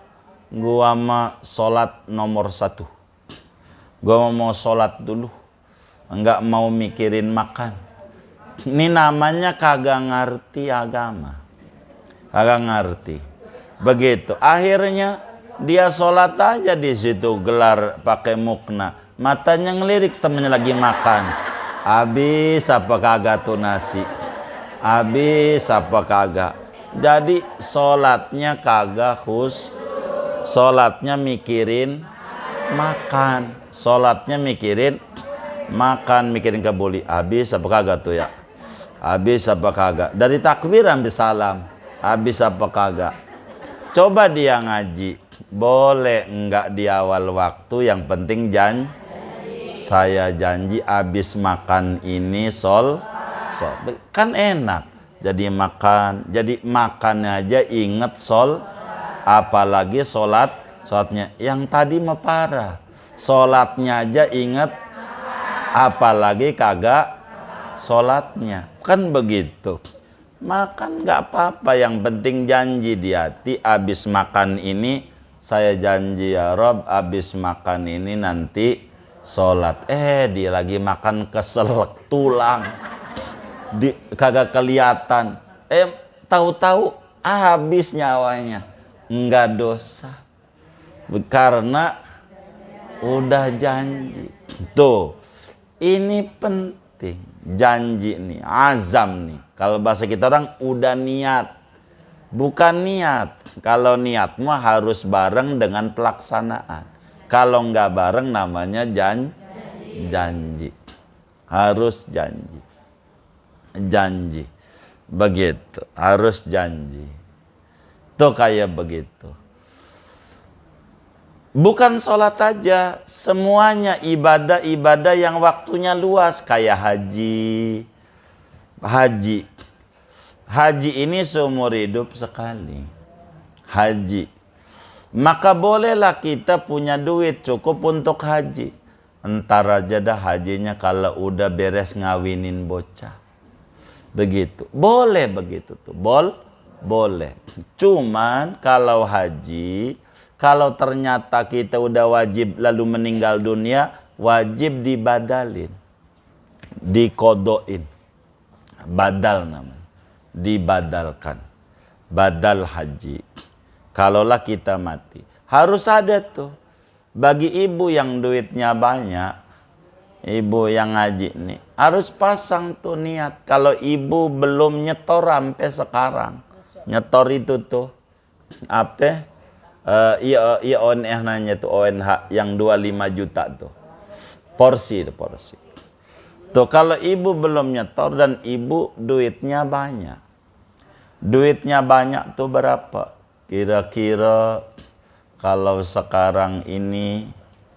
Gua mah sholat nomor 1. Gua mau sholat dulu. Enggak mau mikirin makan. Ini namanya kagak ngerti agama. Kagak ngerti. Begitu. Akhirnya dia sholat aja di situ, gelar pakai mukna. Matanya ngelirik, temennya lagi makan. Habis apa kagak tuh nasi? Habis apa kagak? Jadi sholatnya kagak sholatnya mikirin makan. Sholatnya mikirin makan, mikirin kebuli. Habis apa kagak tuh ya? Habis apa kagak? Dari takbir sampai salam. Habis apa kagak? Coba dia ngaji. Boleh enggak di awal waktu, yang penting saya janji habis makan ini kan enak. Jadi makan aja inget apalagi sholatnya. Yang tadi mah parah. Sholatnya aja inget, apalagi kagak sholatnya. Kan begitu. Makan nggak apa-apa, yang penting janji di hati. Habis makan ini saya janji ya Rob, habis makan ini nanti sholat. Dia lagi makan keselak tulang, kagak kelihatan. Tahu-tahu habis nyawanya. Nggak dosa, karena udah janji. Tuh, ini penting. Janji nih, azam nih. Kalau bahasa kita orang udah niat. Bukan niat. Kalau niat mah harus bareng dengan pelaksanaan. Kalau nggak bareng namanya janji. Harus janji. Begitu. Harus janji. Tuh kayak begitu. Bukan sholat aja, semuanya ibadah yang waktunya luas, kayak haji ini seumur hidup sekali. Haji, maka bolehlah kita punya duit cukup untuk haji. Entar aja dah hajinya kalau udah beres ngawinin bocah. Begitu, boleh begitu tuh, boleh. Cuman kalau haji, kalau ternyata kita udah wajib lalu meninggal dunia, wajib dibadalin, dikodoin, badal namanya, dibadalkan, badal haji. Kalaulah kita mati, harus ada tuh. Bagi ibu yang duitnya banyak, Ibu yang ngaji nih harus pasang tuh niat. Kalau ibu belum nyetor sampai sekarang, nyetor itu tuh apa? IONH nanya tuh, ONH yang 25 juta tuh. Porsi. Tuh kalau ibu belum nyetor dan ibu duitnya banyak. Duitnya banyak tuh berapa? Kira-kira kalau sekarang ini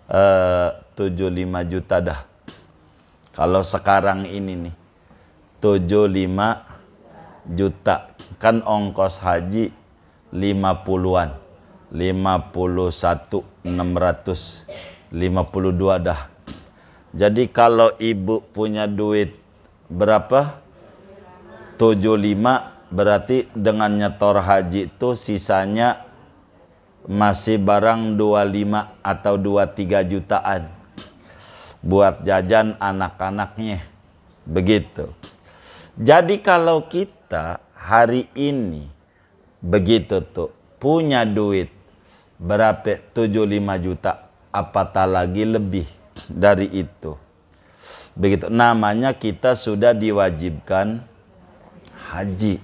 75 juta dah. Kalau sekarang ini nih 75 juta. Kan ongkos haji 50-an. 51.652 dah. Jadi kalau ibu punya duit berapa? 75, berarti dengan nyetor haji itu sisanya masih barang 25 atau 23 jutaan buat jajan anak-anaknya. Begitu. Jadi kalau kita hari ini begitu tuh punya duit berapa? 75 juta, apatah lagi lebih dari itu. Begitu. Namanya kita sudah diwajibkan haji.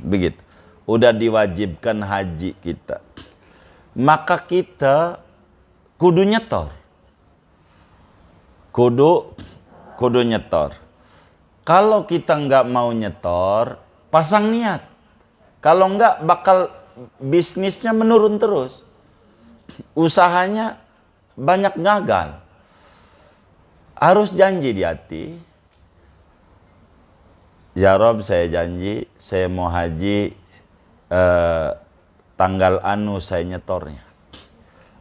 Begitu. Udah diwajibkan haji kita. Maka kita kudu nyetor. Kudu nyetor. Kalau kita nggak mau nyetor, pasang niat. Kalau nggak bakal bisnisnya menurun terus. Usahanya banyak gagal. Harus janji di hati. Ya Rob, saya janji saya mau haji tanggal anu saya nyetornya.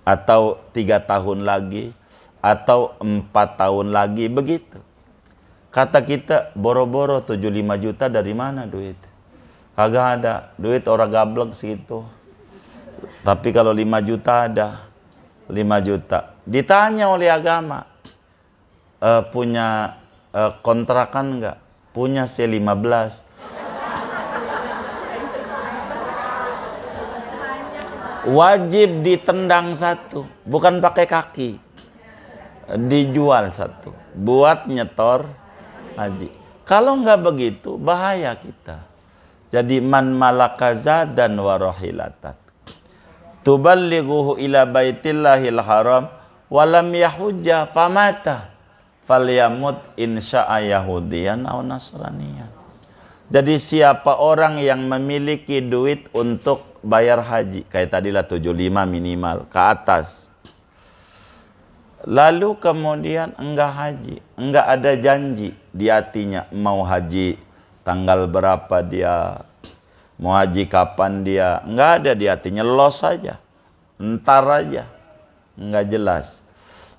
Atau 3 tahun lagi. Atau 4 tahun lagi, begitu. Kata kita, boro-boro 75 juta dari mana duit? Kagak ada. Duit orang gablek segitu. Tapi kalau 5 juta ada. 5 juta. Ditanya oleh agama. Punya kontrakan enggak? Punya C15. Wajib ditendang satu. Bukan pakai kaki. Dijual satu buat nyetor haji. Kalau nggak begitu bahaya kita. Jadi man malaka zadan wa rahilatan tuballighuhu ila baitillahil haram walam yahujja famata falyamut insya'a yahudiyan aw nasraniyan. Jadi siapa orang yang memiliki duit untuk bayar haji, kayak tadilah 75 minimal ke atas, lalu kemudian enggak haji, enggak ada janji di hatinya mau haji tanggal berapa dia, mau haji kapan dia, enggak ada di hatinya, los saja, entar aja, enggak jelas.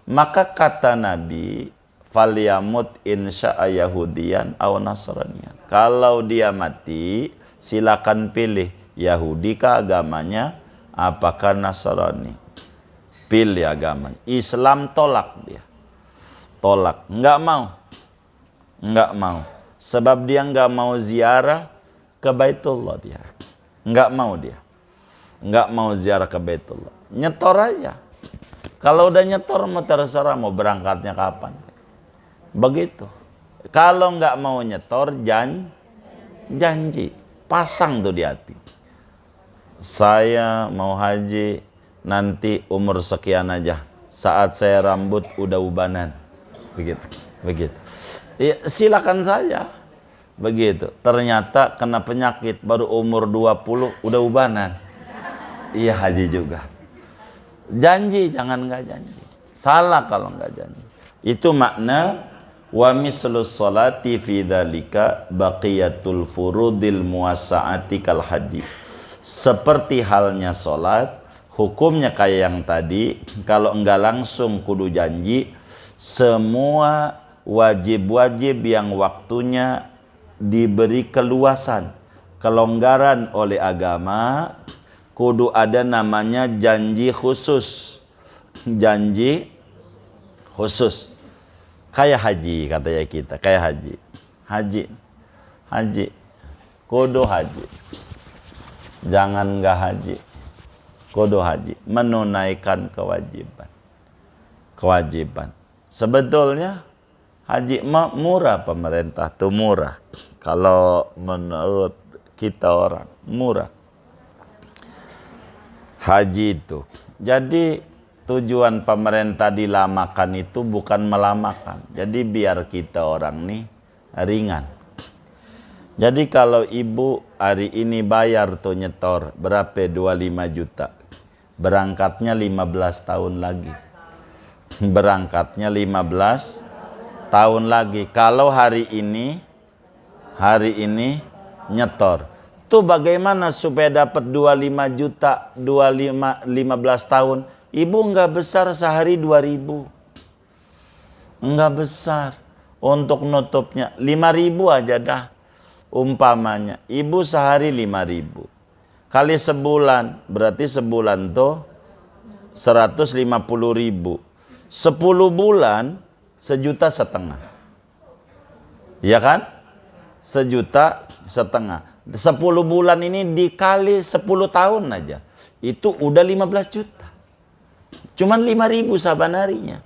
Maka kata Nabi, falyamut insya'a yahudiyan aw nasraniyan. Kalau dia mati, silakan pilih Yahudi kah agamanya, apakah Nasrani. Pilih agama. Islam tolak dia. Tolak. Enggak mau. Sebab dia enggak mau ziarah ke Baitullah dia. Enggak mau dia. Enggak mau ziarah ke Baitullah. Nyetor aja. Kalau udah nyetor mau terserah mau berangkatnya kapan. Begitu. Kalau enggak mau nyetor janji. Pasang tuh di hati. Saya mau haji nanti umur sekian aja. Saat saya rambut udah ubanan. Begitu. Ya, silakan saja. Begitu. Ternyata kena penyakit baru umur 20 udah ubanan. Iya haji juga. Janji jangan nggak janji. Salah kalau nggak janji. Itu makna wa mislus sholati fi dzalika baqiyatul furudil muwassa'ati kal haji. Seperti halnya salat, hukumnya kayak yang tadi, kalau enggak langsung kudu janji, semua wajib-wajib yang waktunya diberi keluasan, kelonggaran oleh agama, kudu ada namanya janji khusus. Janji khusus. Kayak haji katanya kita, kayak haji. Haji. Kudu haji. Jangan enggak haji. Kudu haji, menunaikan kewajiban. Sebetulnya Haji murah, pemerintah tuh murah. Kalau menurut kita orang murah. Haji itu. Jadi tujuan pemerintah dilamakan itu bukan melamakan. Jadi biar kita orang nih ringan. Jadi kalau ibu hari ini bayar tuh nyetor berapa? 25 juta. Berangkatnya 15 tahun lagi. Berangkatnya 15 tahun lagi. Kalau hari ini nyetor. Tuh bagaimana supaya dapat 25 juta 15 tahun? Ibu nggak besar sehari 2.000. Nggak besar. Untuk nutupnya 5.000 aja dah. Umpamanya ibu sehari 5.000 kali sebulan, berarti sebulan tuh 150.000. 10 bulan 1,5 juta. Iya kan? 1,5 juta. 10 bulan ini dikali 10 tahun aja. Itu udah 15 juta. Cuman 5.000 saban harinya.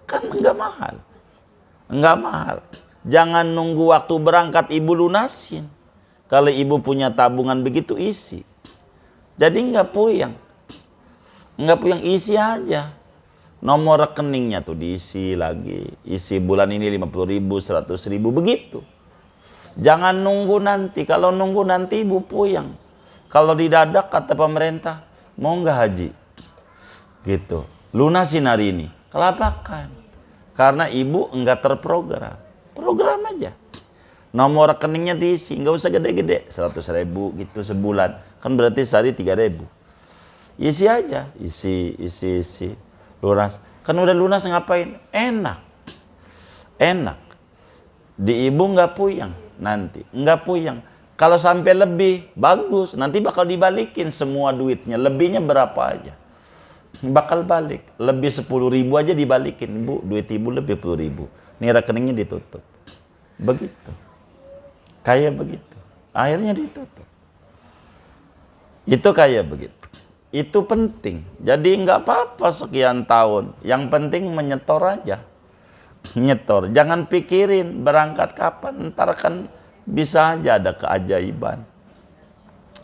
Kan enggak mahal. Enggak mahal. Jangan nunggu waktu berangkat ibu lunasin. Kalau ibu punya tabungan begitu isi. Jadi enggak puyeng. Enggak puyeng, isi aja. Nomor rekeningnya tuh diisi lagi. Isi bulan ini 50.000, 100.000 begitu. Jangan nunggu nanti. Kalau nunggu nanti ibu puyeng. Kalau didadak kata pemerintah, mau nggak haji? Gitu. Lunasin hari ini. Kelabakan. Karena ibu enggak terprogram. Program aja. Nomor rekeningnya diisi. Nggak usah gede-gede. 100.000 gitu sebulan. Kan berarti sehari 3.000. Isi aja. Isi. Lunas. Kan udah lunas ngapain? Enak. Di ibu nggak puyeng nanti. Nggak puyeng. Kalau sampai lebih, bagus. Nanti bakal dibalikin semua duitnya. Lebihnya berapa aja. Bakal balik. Lebih 10.000 aja dibalikin. Bu, duit ibu lebih 10.000. Ini rekeningnya ditutup. Begitu. Kayak begitu. Akhirnya ditutup. Itu kayak begitu. Itu penting. Jadi nggak apa-apa sekian tahun. Yang penting menyetor aja. Nyetor. Jangan pikirin berangkat kapan. Ntar kan bisa aja ada keajaiban.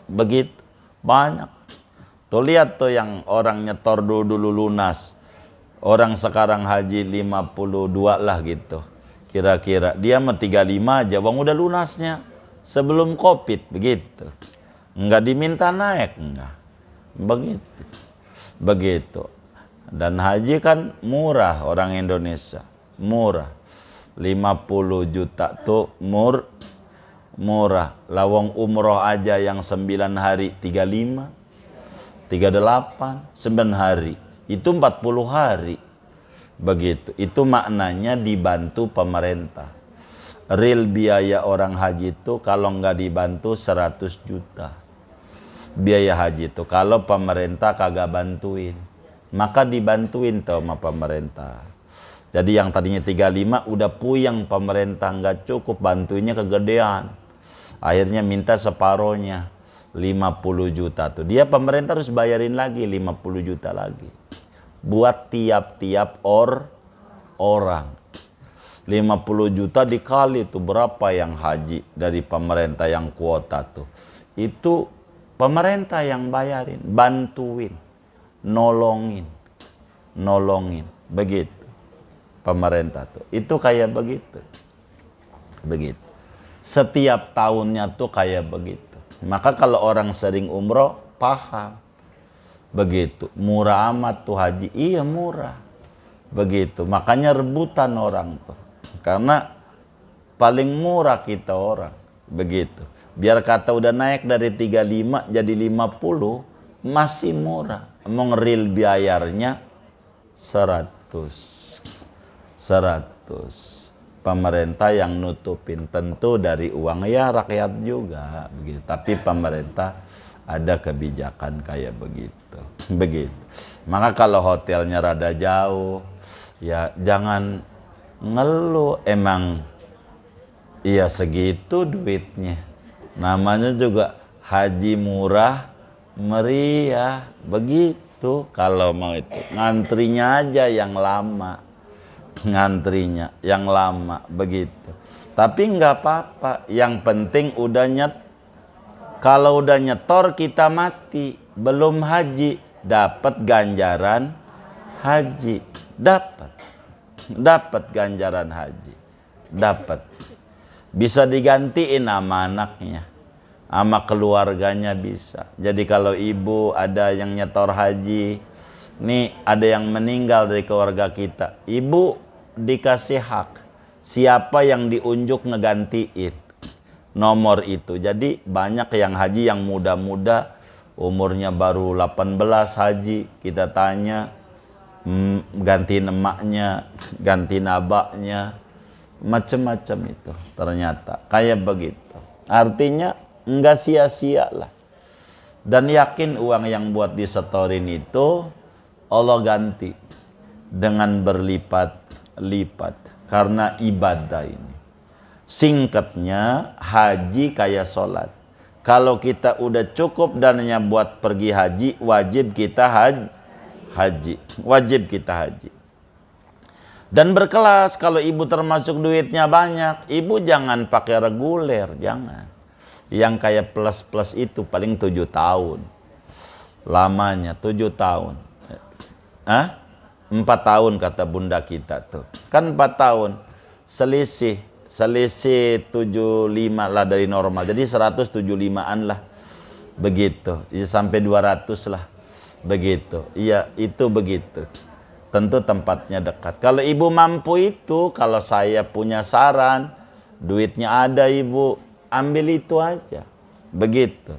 Begitu. Banyak. Tuh lihat tuh yang orang nyetor dulu lunas. Orang sekarang haji 52 lah gitu. Kira-kira. Dia mah 35 aja. Bang udah lunasnya. Sebelum COVID. Begitu. Nggak diminta naik. Enggak. Begitu. Dan haji kan murah orang Indonesia. Murah. 50 juta tuh murah. Lawang umroh aja yang 9 hari 35, 38, 9 hari. Itu 40 hari. Begitu. Itu maknanya dibantu pemerintah. Real biaya orang haji itu kalau nggak dibantu 100 juta. Biaya haji itu kalau pemerintah kagak bantuin, maka dibantuin tuh sama pemerintah. Jadi yang tadinya 35 udah puyeng pemerintah, nggak cukup, bantuinnya kegedean. Akhirnya minta separohnya 50 juta tuh. Dia pemerintah harus bayarin lagi 50 juta lagi. Buat tiap-tiap orang. 50 juta dikali tuh berapa yang haji dari pemerintah yang kuota tuh. Itu pemerintah yang bayarin, bantuin, nolongin. Begitu. Pemerintah tuh. Itu kayak begitu. Begitu. Setiap tahunnya tuh kayak begitu. Maka kalau orang sering umroh, paham. Begitu. Murah amat tuh haji. Iya murah. Begitu. Makanya rebutan orang tuh. Karena paling murah kita orang. Begitu. Biar kata udah naik dari 35 jadi 50, masih murah. Emang real biayarnya 100. Pemerintah yang nutupin, tentu dari uang ya rakyat juga begitu. Tapi pemerintah ada kebijakan kayak begitu. Begitu. Maka kalau hotelnya rada jauh, ya jangan ngeluh, emang iya segitu duitnya. Namanya juga haji murah meriah. Begitu kalau mau itu. Ngantrinya aja yang lama. ngantrinya yang lama begitu. Tapi nggak apa-apa, yang penting udah kalau udah nyetor kita mati, belum haji, dapat ganjaran haji, dapat ganjaran haji, dapat. Bisa digantiin sama anaknya, sama keluarganya bisa. Jadi kalau ibu ada yang nyetor haji, nih ada yang meninggal dari keluarga kita, ibu dikasih hak, siapa yang diunjuk ngegantiin nomor itu. Jadi banyak yang haji yang muda-muda, umurnya baru 18 haji, kita tanya ganti emaknya, ganti nabaknya, macam-macam itu. Ternyata kayak begitu. Artinya enggak sia-sia lah. Dan yakin uang yang buat disetorin itu Allah ganti dengan berlipat-lipat karena ibadah ini. Singkatnya, haji kayak sholat. Kalau kita udah cukup dananya buat pergi haji, wajib kita haji. Wajib kita haji. Dan berkelas, kalau ibu termasuk duitnya banyak, ibu jangan pakai reguler, jangan. Yang kayak plus-plus itu paling 7 tahun. Lamanya 7 tahun. 4 tahun kata bunda kita tuh. Kan 4 tahun. Selisih 75 lah dari normal. Jadi 175-an lah. Begitu. Ya, sampai 200 lah. Begitu. Iya, itu begitu. Tentu tempatnya dekat. Kalau ibu mampu itu, kalau saya punya saran, duitnya ada ibu, ambil itu aja. Begitu.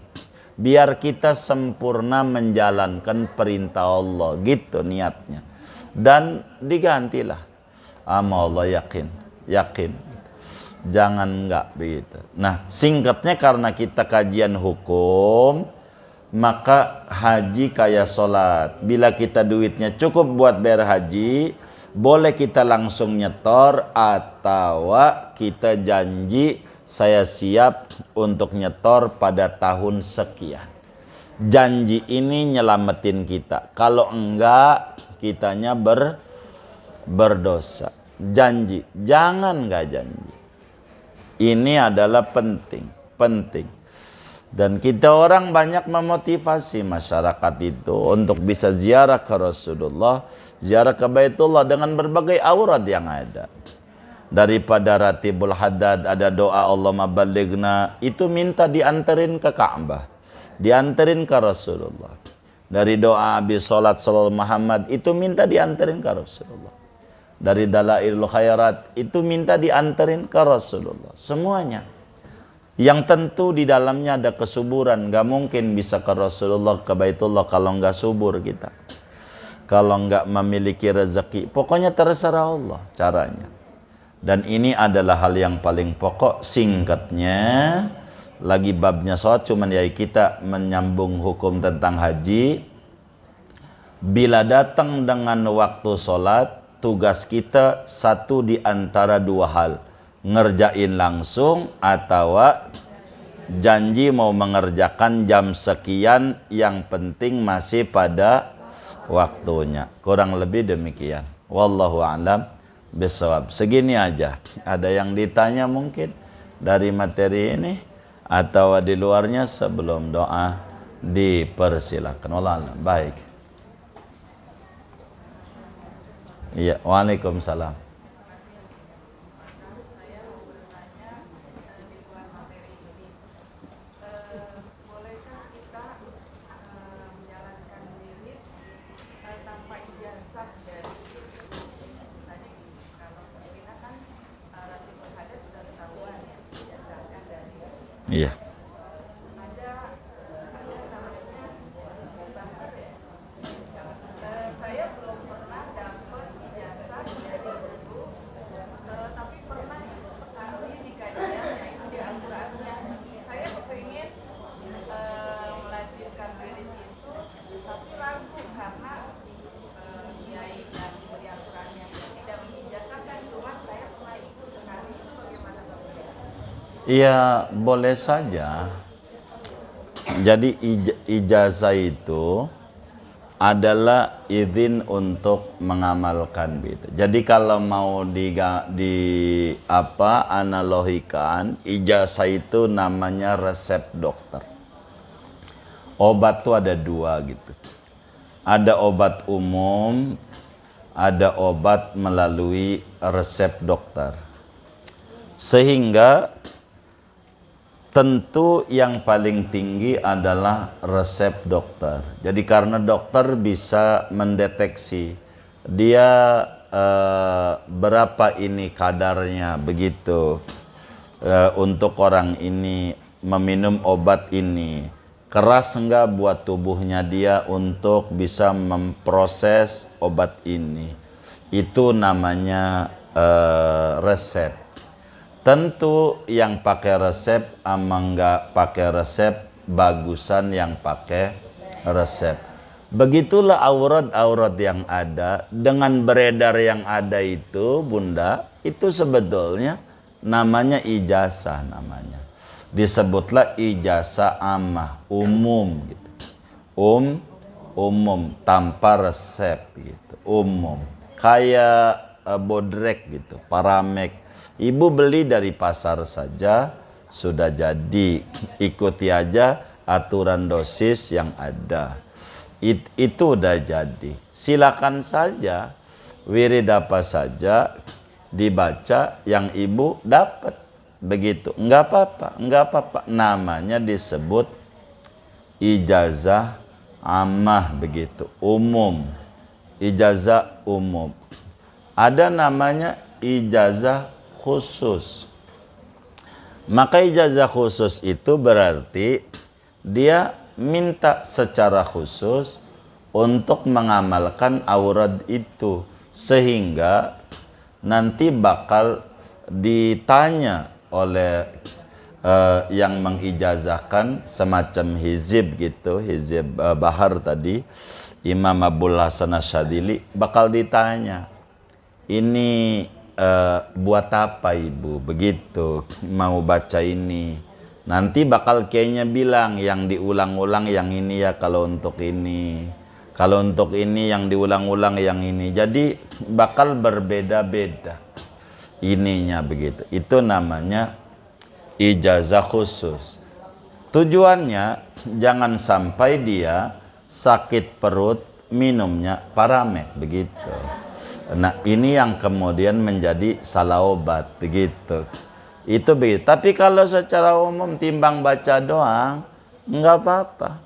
Biar kita sempurna menjalankan perintah Allah. Gitu niatnya. Dan digantilah. Ama Allah yakin. Jangan enggak begitu. Nah, singkatnya karena kita kajian hukum, maka haji kayak sholat. Bila kita duitnya cukup buat bayar haji, boleh kita langsung nyetor atau kita janji saya siap untuk nyetor pada tahun sekian. Janji ini nyelamatin kita. Kalau enggak, kitanya berdosa. Janji, jangan enggak janji. Ini adalah penting. Dan kita orang banyak memotivasi masyarakat itu untuk bisa ziarah ke Rasulullah, ziarah ke Baitullah dengan berbagai aurat yang ada. Daripada Ratibul Haddad ada doa Allahumma ballighna, itu minta dianterin ke Ka'bah, dianterin ke Rasulullah. Dari doa Abi Salat Sallallahu Muhammad itu minta dianterin ke Rasulullah. Dari Dalailul Khairat itu minta dianterin ke Rasulullah. Semuanya. Yang tentu di dalamnya ada kesuburan. Gak mungkin bisa ke Rasulullah, ke Baitullah kalau gak subur kita. Kalau gak memiliki rezeki. Pokoknya terserah Allah caranya. Dan ini adalah hal yang paling pokok. Singkatnya, lagi babnya sholat, cuman ya kita menyambung hukum tentang haji. Bila datang dengan waktu sholat, tugas kita satu di antara dua hal. Ngerjain langsung atau janji mau mengerjakan jam sekian, yang penting masih pada waktunya. Kurang lebih demikian. Wallahu a'lam bishawab. Segini aja. Ada yang ditanya mungkin dari materi ini atau di luarnya sebelum doa dipersilakan. Wallahu a'lam. Baik. Iya, waalaikumsalam. Iya. Iya, boleh saja. Jadi ijazah itu adalah izin untuk mengamalkan gitu. Jadi kalau mau analogikan, ijazah itu namanya resep dokter. Obat tuh ada dua gitu. Ada obat umum, ada obat melalui resep dokter. Sehingga tentu yang paling tinggi adalah resep dokter. Jadi karena dokter bisa mendeteksi dia berapa ini kadarnya begitu untuk orang ini meminum obat ini. Keras enggak buat tubuhnya dia untuk bisa memproses obat ini. Itu namanya resep. Tentu yang pakai resep sama enggak pakai resep, bagusan yang pakai resep. Begitulah aurat-aurat yang ada dengan beredar yang ada itu, Bunda, itu sebetulnya namanya ijazah namanya. Disebutlah ijazah ammah, umum gitu. Umum tanpa resep gitu, umum. Kayak bodrek gitu, paramek. Ibu beli dari pasar saja sudah jadi, ikuti aja aturan dosis yang ada. Itu udah jadi. Silakan saja wirid apa saja dibaca yang ibu dapat begitu. Enggak apa-apa. Namanya disebut ijazah ammah begitu, umum. Ijazah umum. Ada namanya ijazah khusus. Maka ijazah khusus itu berarti dia minta secara khusus untuk mengamalkan aurat itu, sehingga nanti bakal ditanya oleh yang mengijazahkan, semacam hizib gitu, hizib bahar tadi, Imam Abul Hasan Asyadili bakal ditanya, ini buat apa ibu begitu mau baca ini. Nanti bakal kayaknya bilang yang diulang-ulang yang ini ya, kalau untuk ini, kalau untuk ini yang diulang-ulang yang ini. Jadi bakal berbeda-beda ininya begitu. Itu namanya ijazah khusus. Tujuannya jangan sampai dia sakit perut minumnya paramek begitu. Nah ini yang kemudian menjadi salah obat begitu. Itu begitu. Tapi kalau secara umum timbang baca doang, nggak apa-apa.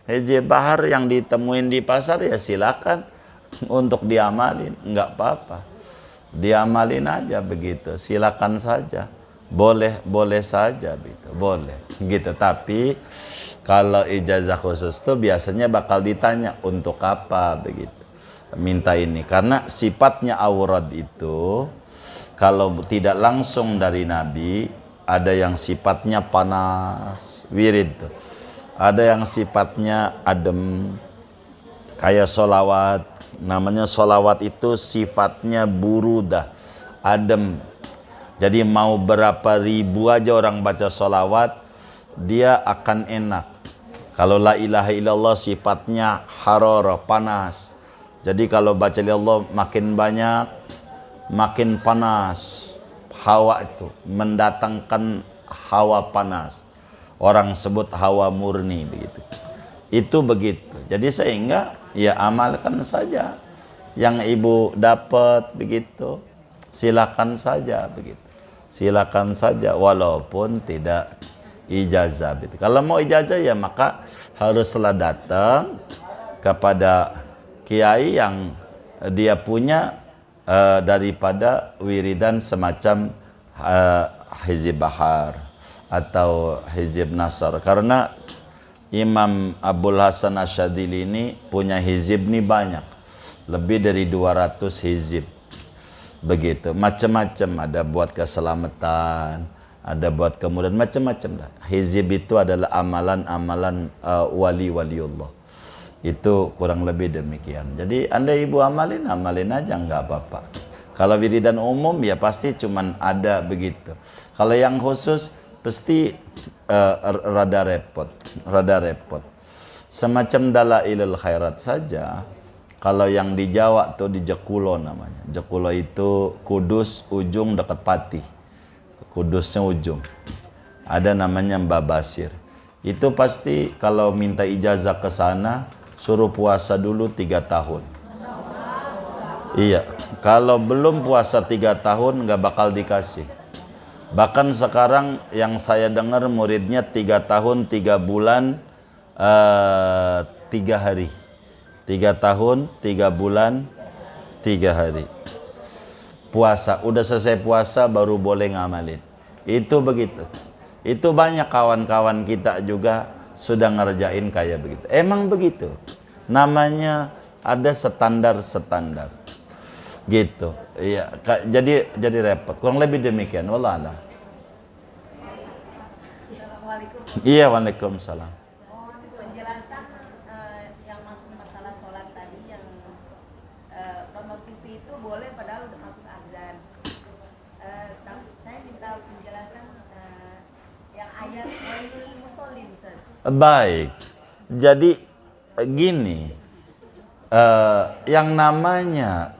Hijab bahar yang ditemuin di pasar ya silakan untuk diamalin, nggak apa-apa. Diamalin aja begitu, silakan saja. Boleh saja gitu, boleh gitu. Tapi kalau ijazah khusus tuh biasanya bakal ditanya untuk apa begitu. Minta ini karena sifatnya aurat itu kalau tidak langsung dari Nabi, ada yang sifatnya panas wirid tuh. Ada yang sifatnya adem kayak sholawat. Namanya sholawat itu sifatnya burudah, adem. Jadi mau berapa ribu aja orang baca sholawat, dia akan enak. Kalau la ilaha illallah sifatnya harara, panas. Jadi kalau baca Allah makin banyak, makin panas. Hawa itu mendatangkan hawa panas. Orang sebut hawa murni begitu. Itu begitu. Jadi sehingga ya amalkan saja yang ibu dapat begitu. Silakan saja begitu. Silakan saja walaupun tidak ijazah begitu. Kalau mau ijazah ya maka haruslah datang kepada kiai yang dia punya daripada wiridan semacam hizib bahar atau hizib nasar. Karena Imam Abul Hasan Asyadili ini punya hizib nih banyak, lebih dari 200 hizib begitu, macam-macam. Ada buat keselamatan, ada buat kemudian macam-macam. Hizib itu adalah amalan-amalan wali-waliullah. Itu kurang lebih demikian. Jadi anda ibu amalin aja nggak apa-apa. Kalau wiridan umum ya pasti cuman ada begitu. Kalau yang khusus pasti rada repot. Semacam dalailul khairat saja. Kalau yang di Jawa tuh di Jekulo namanya. Jekulo itu Kudus ujung dekat Pati. Kudusnya ujung. Ada namanya Mbak Basir. Itu pasti kalau minta ijazah ke sana suruh puasa dulu 3 tahun. Iya, kalau belum puasa 3 tahun nggak bakal dikasih. Bahkan sekarang yang saya dengar muridnya 3 tahun 3 bulan 3 hari. 3 tahun 3 bulan 3 hari. Puasa, udah selesai puasa baru boleh ngamalin. Itu begitu. Itu banyak kawan-kawan kita juga sudah ngerjain kayak begitu. Emang begitu. Namanya ada standar-standar. Gitu. Iya, jadi repot. Kurang lebih demikian. Wallah alam. Iya, waalaikumsalam. Penjelasan yang masih masalah sholat tadi yang nonton TV itu boleh padahal udah masuk azan. Tapi saya minta penjelasan yang ayat wailul musholin. Baik. Jadi gini, yang namanya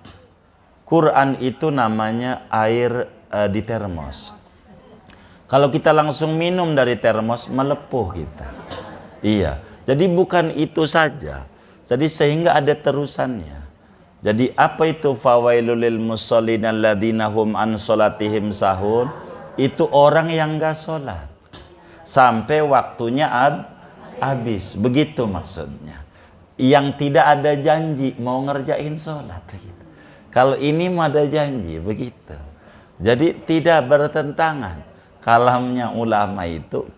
Quran itu namanya air di termos. Kalau kita langsung minum dari termos, melepuh kita. Iya. Jadi bukan itu saja. Jadi sehingga ada terusannya. Jadi apa itu fawailul lil musallin alladzina hum an salatihim sahun? Itu orang yang enggak sholat sampai waktunya habis. Begitu maksudnya. Yang tidak ada janji mau ngerjain sholat. Kalau ini mah ada janji, begitu. Jadi tidak bertentangan kalamnya ulama itu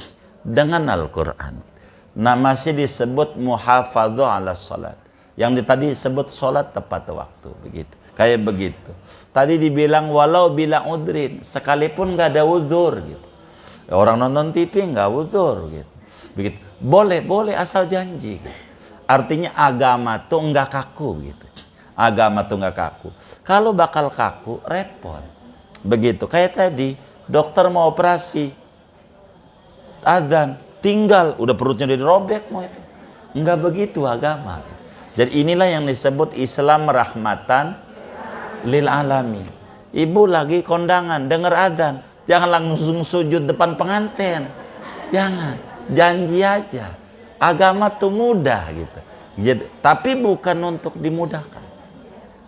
dengan Al-Quran. Nah, masih disebut muhafadhu ala salat. Yang tadi disebut salat tepat waktu, begitu. Kayak begitu. Tadi dibilang walau bila udrin, sekalipun nggak ada udzur gitu. Orang nonton TV nggak udzur gitu. Begitu. Boleh asal janji gitu. Artinya agama tuh nggak kaku gitu. Agama tuh nggak kaku. Kalau bakal kaku, repot. Begitu. Kayak tadi, dokter mau operasi, adzan, tinggal, udah perutnya udah dirobek mau itu. Enggak begitu agama. Jadi inilah yang disebut Islam rahmatan lil alamin. Ibu lagi kondangan, dengar adzan, jangan langsung sujud depan pengantin. Jangan, janji aja. Agama tuh mudah gitu. Jadi, tapi bukan untuk dimudahkan.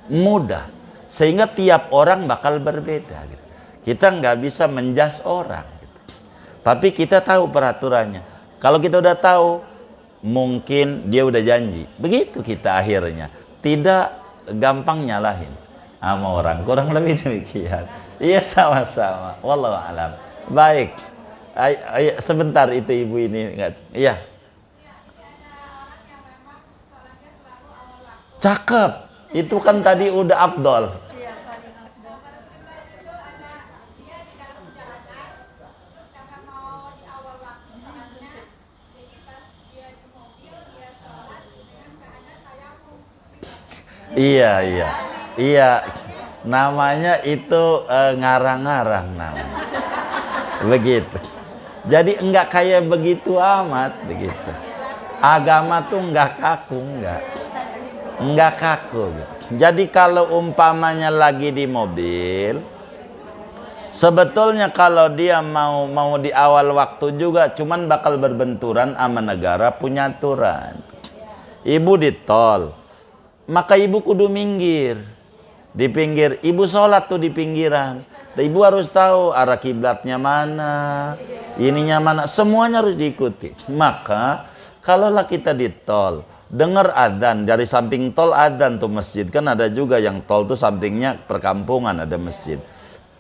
Mudah. Sehingga tiap orang bakal berbeda gitu. Kita nggak bisa menjas orang gitu. Tapi kita tahu peraturannya. Kalau kita udah tahu, mungkin dia udah janji. Begitu kita akhirnya. Tidak gampang nyalahin sama orang. Kurang lebih demikian. Iya, sama-sama. Wallahu a'lam. Baik. Sebentar itu ibu ini. Iya. Cakep. Itu kan tadi udah afdol. Iya. Namanya itu ngarang-ngarang namanya. Begitu. Jadi enggak kayak begitu amat begitu. Agama tuh enggak kaku, enggak kaku gitu. Jadi kalau umpamanya lagi di mobil, sebetulnya kalau dia mau di awal waktu juga cuman bakal berbenturan sama negara punya aturan. Ibu di tol, maka ibu kudu minggir. Di pinggir, ibu sholat tuh di pinggiran. Ibu harus tahu arah kiblatnya mana, ininya mana, semuanya harus diikuti. Maka kalaulah kita di tol, dengar adzan dari samping tol, adzan tuh masjid, kan ada juga yang tol tuh sampingnya perkampungan ada masjid.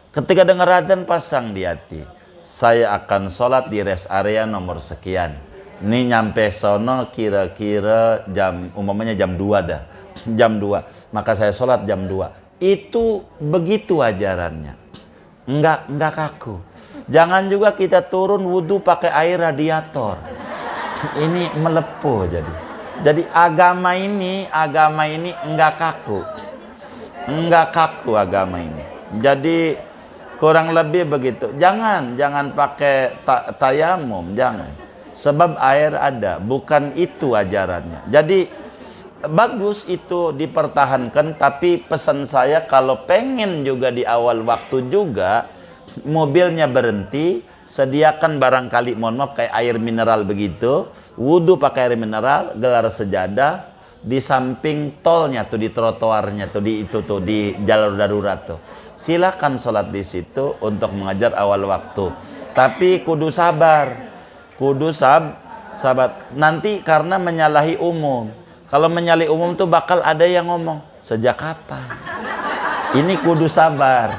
Ketika dengar adzan, pasang di hati, saya akan sholat di rest area nomor sekian. Ini nyampe sono kira-kira jam, umumnya jam 2 dah. Jam 2. Maka saya sholat jam 2. Itu begitu ajarannya. Enggak kaku. Jangan juga kita turun wudhu pakai air radiator. Ini melepuh jadi. Jadi agama ini enggak kaku. Enggak kaku agama ini. Jadi kurang lebih begitu. Jangan pakai tayamum, jangan. Sebab air ada, bukan itu ajarannya. Jadi bagus itu dipertahankan, tapi pesan saya kalau pengen juga di awal waktu juga mobilnya berhenti, sediakan barangkali, mohon maaf, kayak air mineral begitu, wudhu pakai air mineral, gelar sejadah di samping tolnya tuh, di trotoarnya tuh, di itu tuh, di jalur darurat tuh. Silakan sholat di situ untuk mengajar awal waktu. Tapi kudu sabar. Kudu sabar. Nanti karena menyalahi umum. Kalau menyalahi umum tuh bakal ada yang ngomong, sejak kapan? Ini kudu sabar.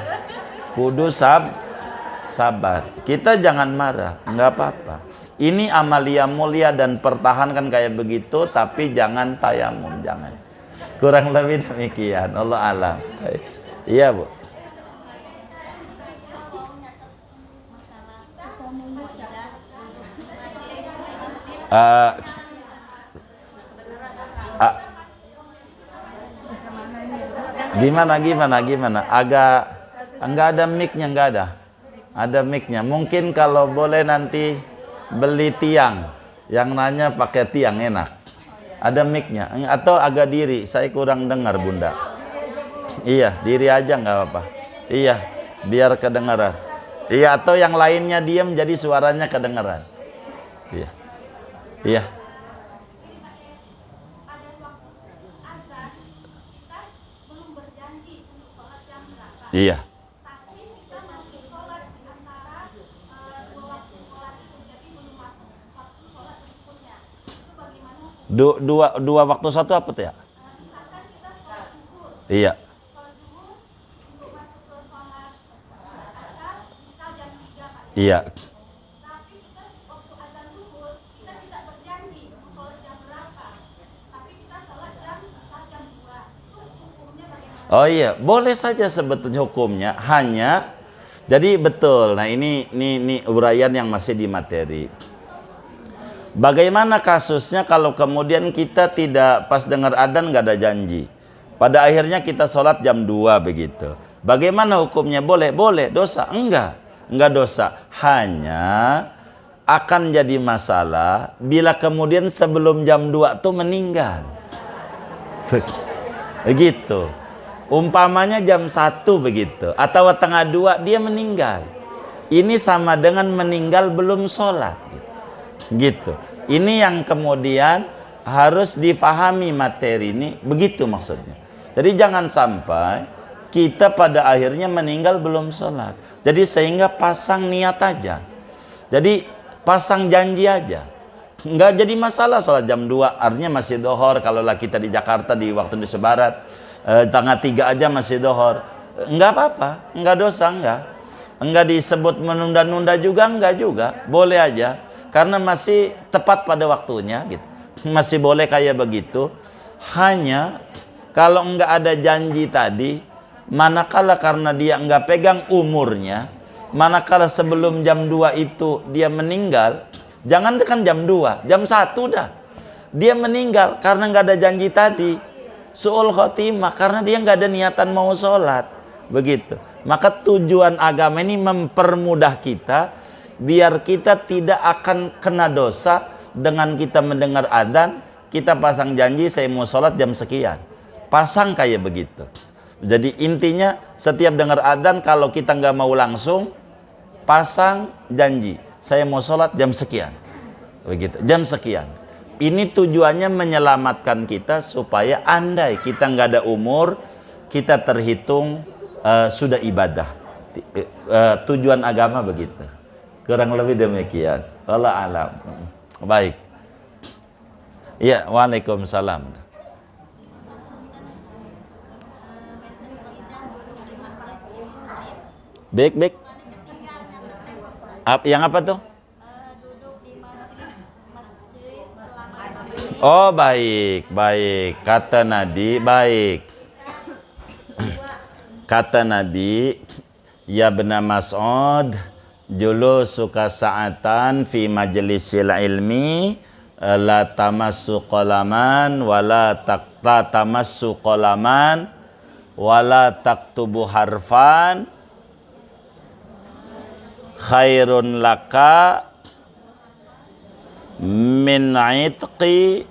Kudu sabar. Kita jangan marah, nggak apa-apa. Ini amalia mulia dan pertahankan kayak begitu, tapi jangan tayamum, jangan. Kurang lebih demikian. Allah alam. Iya, Bu. Gimana? Agak enggak ada mic-nya, enggak ada. Ada mic-nya. Mungkin kalau boleh nanti beli tiang. Yang nanya pakai tiang enak. Ada mic-nya atau agak diri. Saya kurang dengar, Bunda. Iya, diri aja enggak apa-apa. Iya, biar kedengaran. Iya, atau yang lainnya diam jadi suaranya kedengaran. Iya. Iya. Iya. Dua waktu satu apa tuh ya? Iya. Iya. Oh iya, boleh saja sebetulnya hukumnya, hanya jadi betul. Nah, ini uraian yang masih di materi. Bagaimana kasusnya kalau kemudian kita tidak pas dengar adzan nggak ada janji? Pada akhirnya kita sholat jam 2 begitu. Bagaimana hukumnya? Boleh? Boleh. Dosa? Enggak dosa. Hanya akan jadi masalah bila kemudian sebelum jam 2 tuh meninggal. Begitu. Umpamanya jam 1 begitu, atau tengah 2 dia meninggal. Ini sama dengan meninggal belum sholat. Gitu. Ini yang kemudian harus difahami materi ini, begitu maksudnya. Jadi jangan sampai kita pada akhirnya meninggal belum sholat. Jadi sehingga pasang niat aja. Jadi pasang janji aja. Nggak jadi masalah sholat jam 2, artinya masih dohor. Kalau lah kita di Jakarta di waktu Indonesia Barat, tanggal 3 aja masih dohor. Nggak apa-apa, nggak dosa, nggak disebut menunda-nunda juga, nggak juga. Boleh aja. Karena masih tepat pada waktunya gitu. Masih boleh kayak begitu. Hanya kalau nggak ada janji tadi, manakala karena dia nggak pegang umurnya, manakala sebelum jam 2 itu dia meninggal, jangan tekan jam 2, jam 1 dah. Dia meninggal karena nggak ada janji tadi. Su'ul khotimah karena dia nggak ada niatan mau sholat. Begitu. Maka tujuan agama ini mempermudah kita biar kita tidak akan kena dosa dengan kita mendengar adzan, kita pasang janji saya mau sholat jam sekian. Pasang kayak begitu. Jadi intinya setiap dengar adzan kalau kita nggak mau langsung, pasang janji saya mau sholat jam sekian. Begitu, jam sekian. Ini tujuannya menyelamatkan kita supaya andai kita nggak ada umur, kita terhitung sudah ibadah. Tujuan agama begitu. Kurang lebih demikian. Allah alam. Baik. Ya, waalaikumsalam. Baik. Yang apa tuh? Oh, baik. Kata Nabi, baik. Kata Nabi, ya Ibn Mas'ud, julusuka sa'atan fi majlisil ilmi la tamassu qalaman wala tamassu qalaman wala taktubu harfan khairun laka min itqi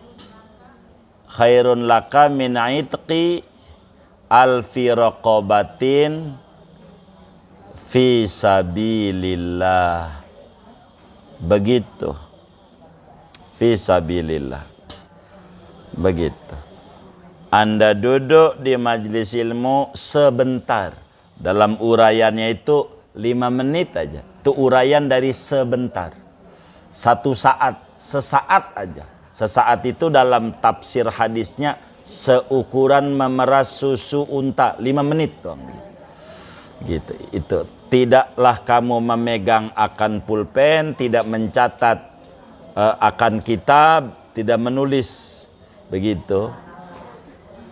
khairun laka min itqi alfi raqabatin fi sabilillah. Begitu. Fi sabilillah. Begitu. Anda duduk di majelis ilmu sebentar. Dalam uraiannya itu 5 menit aja. Itu uraian dari sebentar. 1 saat, sesaat aja. Sesaat itu dalam tafsir hadisnya seukuran memeras susu unta, 5 menit doang. Gitu. Itu. Tidaklah kamu memegang akan pulpen, tidak mencatat akan kitab, tidak menulis. Begitu.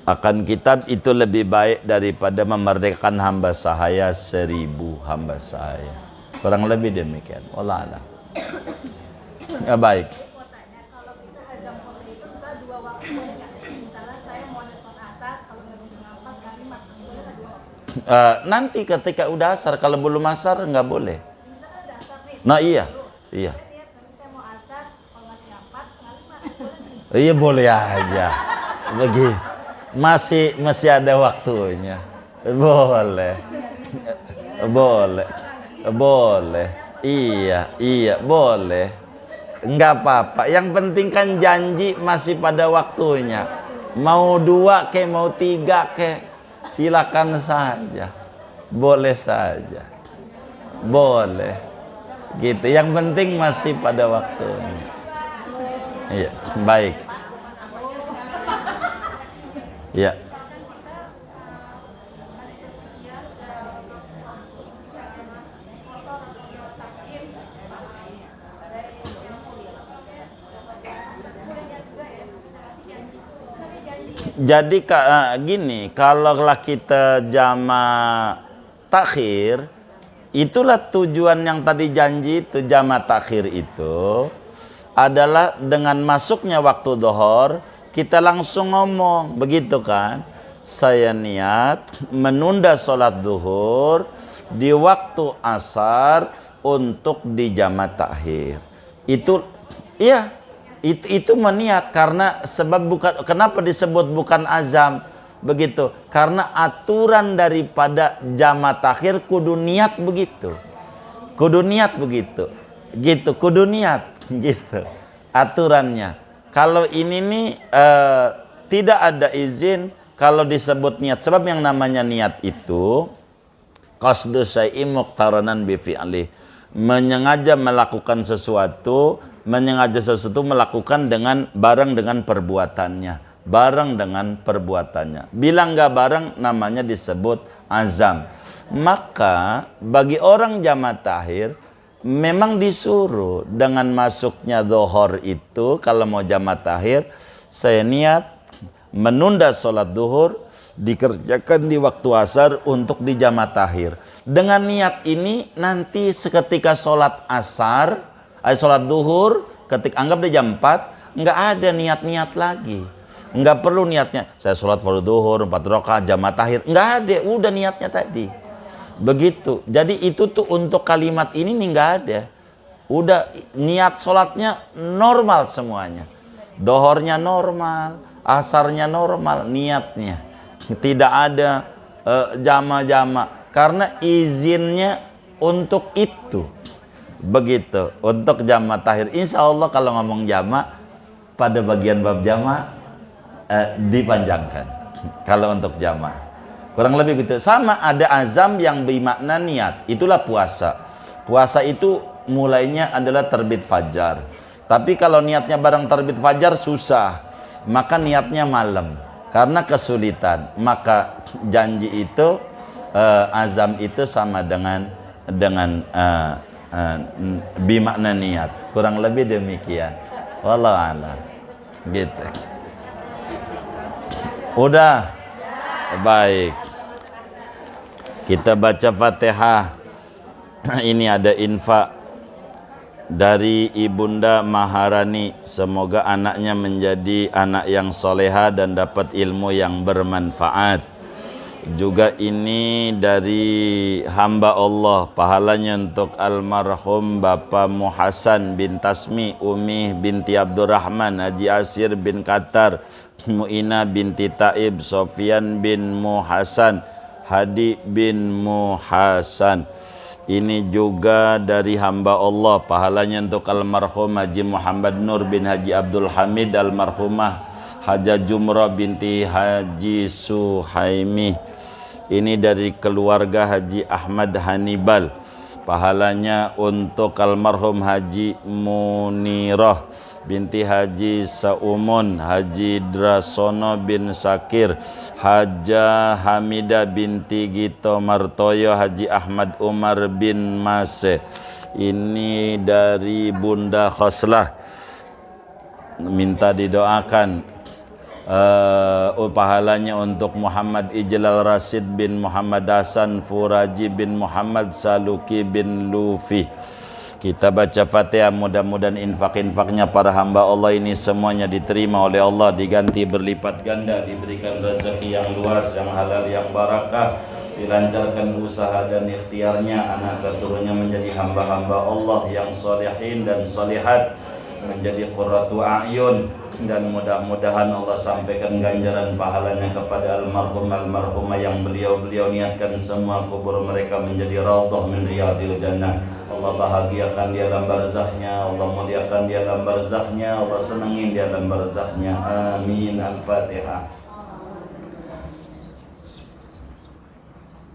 Akan kitab itu lebih baik daripada memerdekakan hamba sahaya 1000 hamba sahaya. Kurang lebih demikian. Wallah alam. Ya baik. Kalau kita azam kota itu bisa 2 waktu boleh nggak? Misalnya saya mau nonton asar, kalau nggak bisa nafas kalimat boleh nggak 2 waktu? Nanti ketika udah asar, kalau belum asar nggak boleh. Misalnya udah asar nih. Nah iya, iya. Saya niat nanti saya mau asar, kalau masih nafas kalimat boleh nggak? Iya boleh aja. Begitu. Masih ada waktunya. Boleh. Boleh. Boleh. Iya, boleh. Enggak apa-apa. Yang penting kan janji masih pada waktunya. Mau 2 ke, mau 3 ke, silakan saja. Boleh saja. Boleh. Gitu. Yang penting masih pada waktunya. Iya, baik. Ya. Jadi gini, kalaulah kita jama' takhir, itulah tujuan yang tadi janji itu. Jama' takhir itu adalah dengan masuknya waktu dhuhur kita langsung ngomong, begitu kan? Saya niat menunda sholat zuhur di waktu asar untuk di jama' takhir. Itu, iya, itu meniat karena sebab bukan. Kenapa disebut bukan azam? Begitu, karena aturan daripada jama' takhir kudu niat begitu, kudu niat begitu, gitu, kudu niat, gitu, aturannya. Kalau ini nih tidak ada izin kalau disebut niat. Sebab yang namanya niat itu qasdu syai'in muqtaranan bi fi'li. Menyengaja melakukan sesuatu, melakukan dengan bareng dengan perbuatannya, bareng dengan perbuatannya. Bila enggak bareng namanya disebut azam. Maka bagi orang jama' takhir memang disuruh dengan masuknya dhuhur itu, kalau mau jama' takhir, saya niat menunda sholat dhuhur dikerjakan di waktu asar untuk di jama' takhir. Dengan niat ini nanti seketika sholat asar, sholat dhuhur, ketika anggap di jam 4, nggak ada niat-niat lagi. Nggak perlu niatnya, saya sholat fardu dhuhur 4 rakaat jama' takhir. Nggak ada, udah niatnya tadi. Begitu. Jadi itu tuh untuk kalimat ini nih nggak ada. Udah niat sholatnya normal semuanya. Dohornya normal, asarnya normal, niatnya. Tidak ada jama'-jama'. Karena izinnya untuk itu. Begitu. Untuk jama' takhir. Insya Allah kalau ngomong jama' pada bagian bab jama' dipanjangkan. Kalau untuk jama'. Kurang lebih begitu. Sama ada azam yang bermakna niat. Itulah puasa. Puasa itu mulainya adalah terbit fajar. Tapi kalau niatnya bareng terbit fajar susah. Maka niatnya malam. Karena kesulitan. Maka janji itu, azam itu sama dengan bermakna niat. Kurang lebih demikian. Wallahu a'lam. Gitu. Udah. Baik. Kita baca Fatihah. Ini ada infak dari Ibunda Maharani. Semoga anaknya menjadi anak yang soleha dan dapat ilmu yang bermanfaat. Juga ini dari hamba Allah, pahalanya untuk almarhum Bapak Muhasan bin Tasmi, Umi binti Abdurrahman, Haji Asir bin Qatar, Muina binti Taib, Sofyan bin Muhasan, Hadi bin Muhasan. Ini juga dari hamba Allah, pahalanya untuk almarhum Haji Muhammad Nur bin Haji Abdul Hamid, almarhumah Haja Jumrah binti Haji Suhaimi. Ini dari keluarga Haji Ahmad Hanibal, pahalanya untuk almarhum Haji Munirah binti Haji Saumun, Haji Drasono bin Sakir, Haja Hamidah binti Gito Martoyo, Haji Ahmad Umar bin Mase. Ini dari Bunda Khoslah, minta didoakan pahalanya untuk Muhammad Ijlal Rasid bin Muhammad Hasan Furaji bin Muhammad Saluki bin Lufi. Kita baca Fatihah, mudah-mudahan infak-infaknya para hamba Allah ini semuanya diterima oleh Allah, diganti berlipat ganda, diberikan rezeki yang luas, yang halal, yang barakah, dilancarkan usaha dan ikhtiarnya, anak keturunannya menjadi hamba-hamba Allah yang solehin dan solehat, menjadi qurratu a'yun, dan mudah-mudahan Allah sampaikan ganjaran pahalanya kepada almarhumah yang beliau niatkan semua kubur mereka menjadi raudhah min riyadil jannah. Allah bahagiakan dia dalam barzahnya, Allah muliakan dia dalam barzahnya, Allah senangin dia dalam barzahnya. Amin. Al-Fatihah.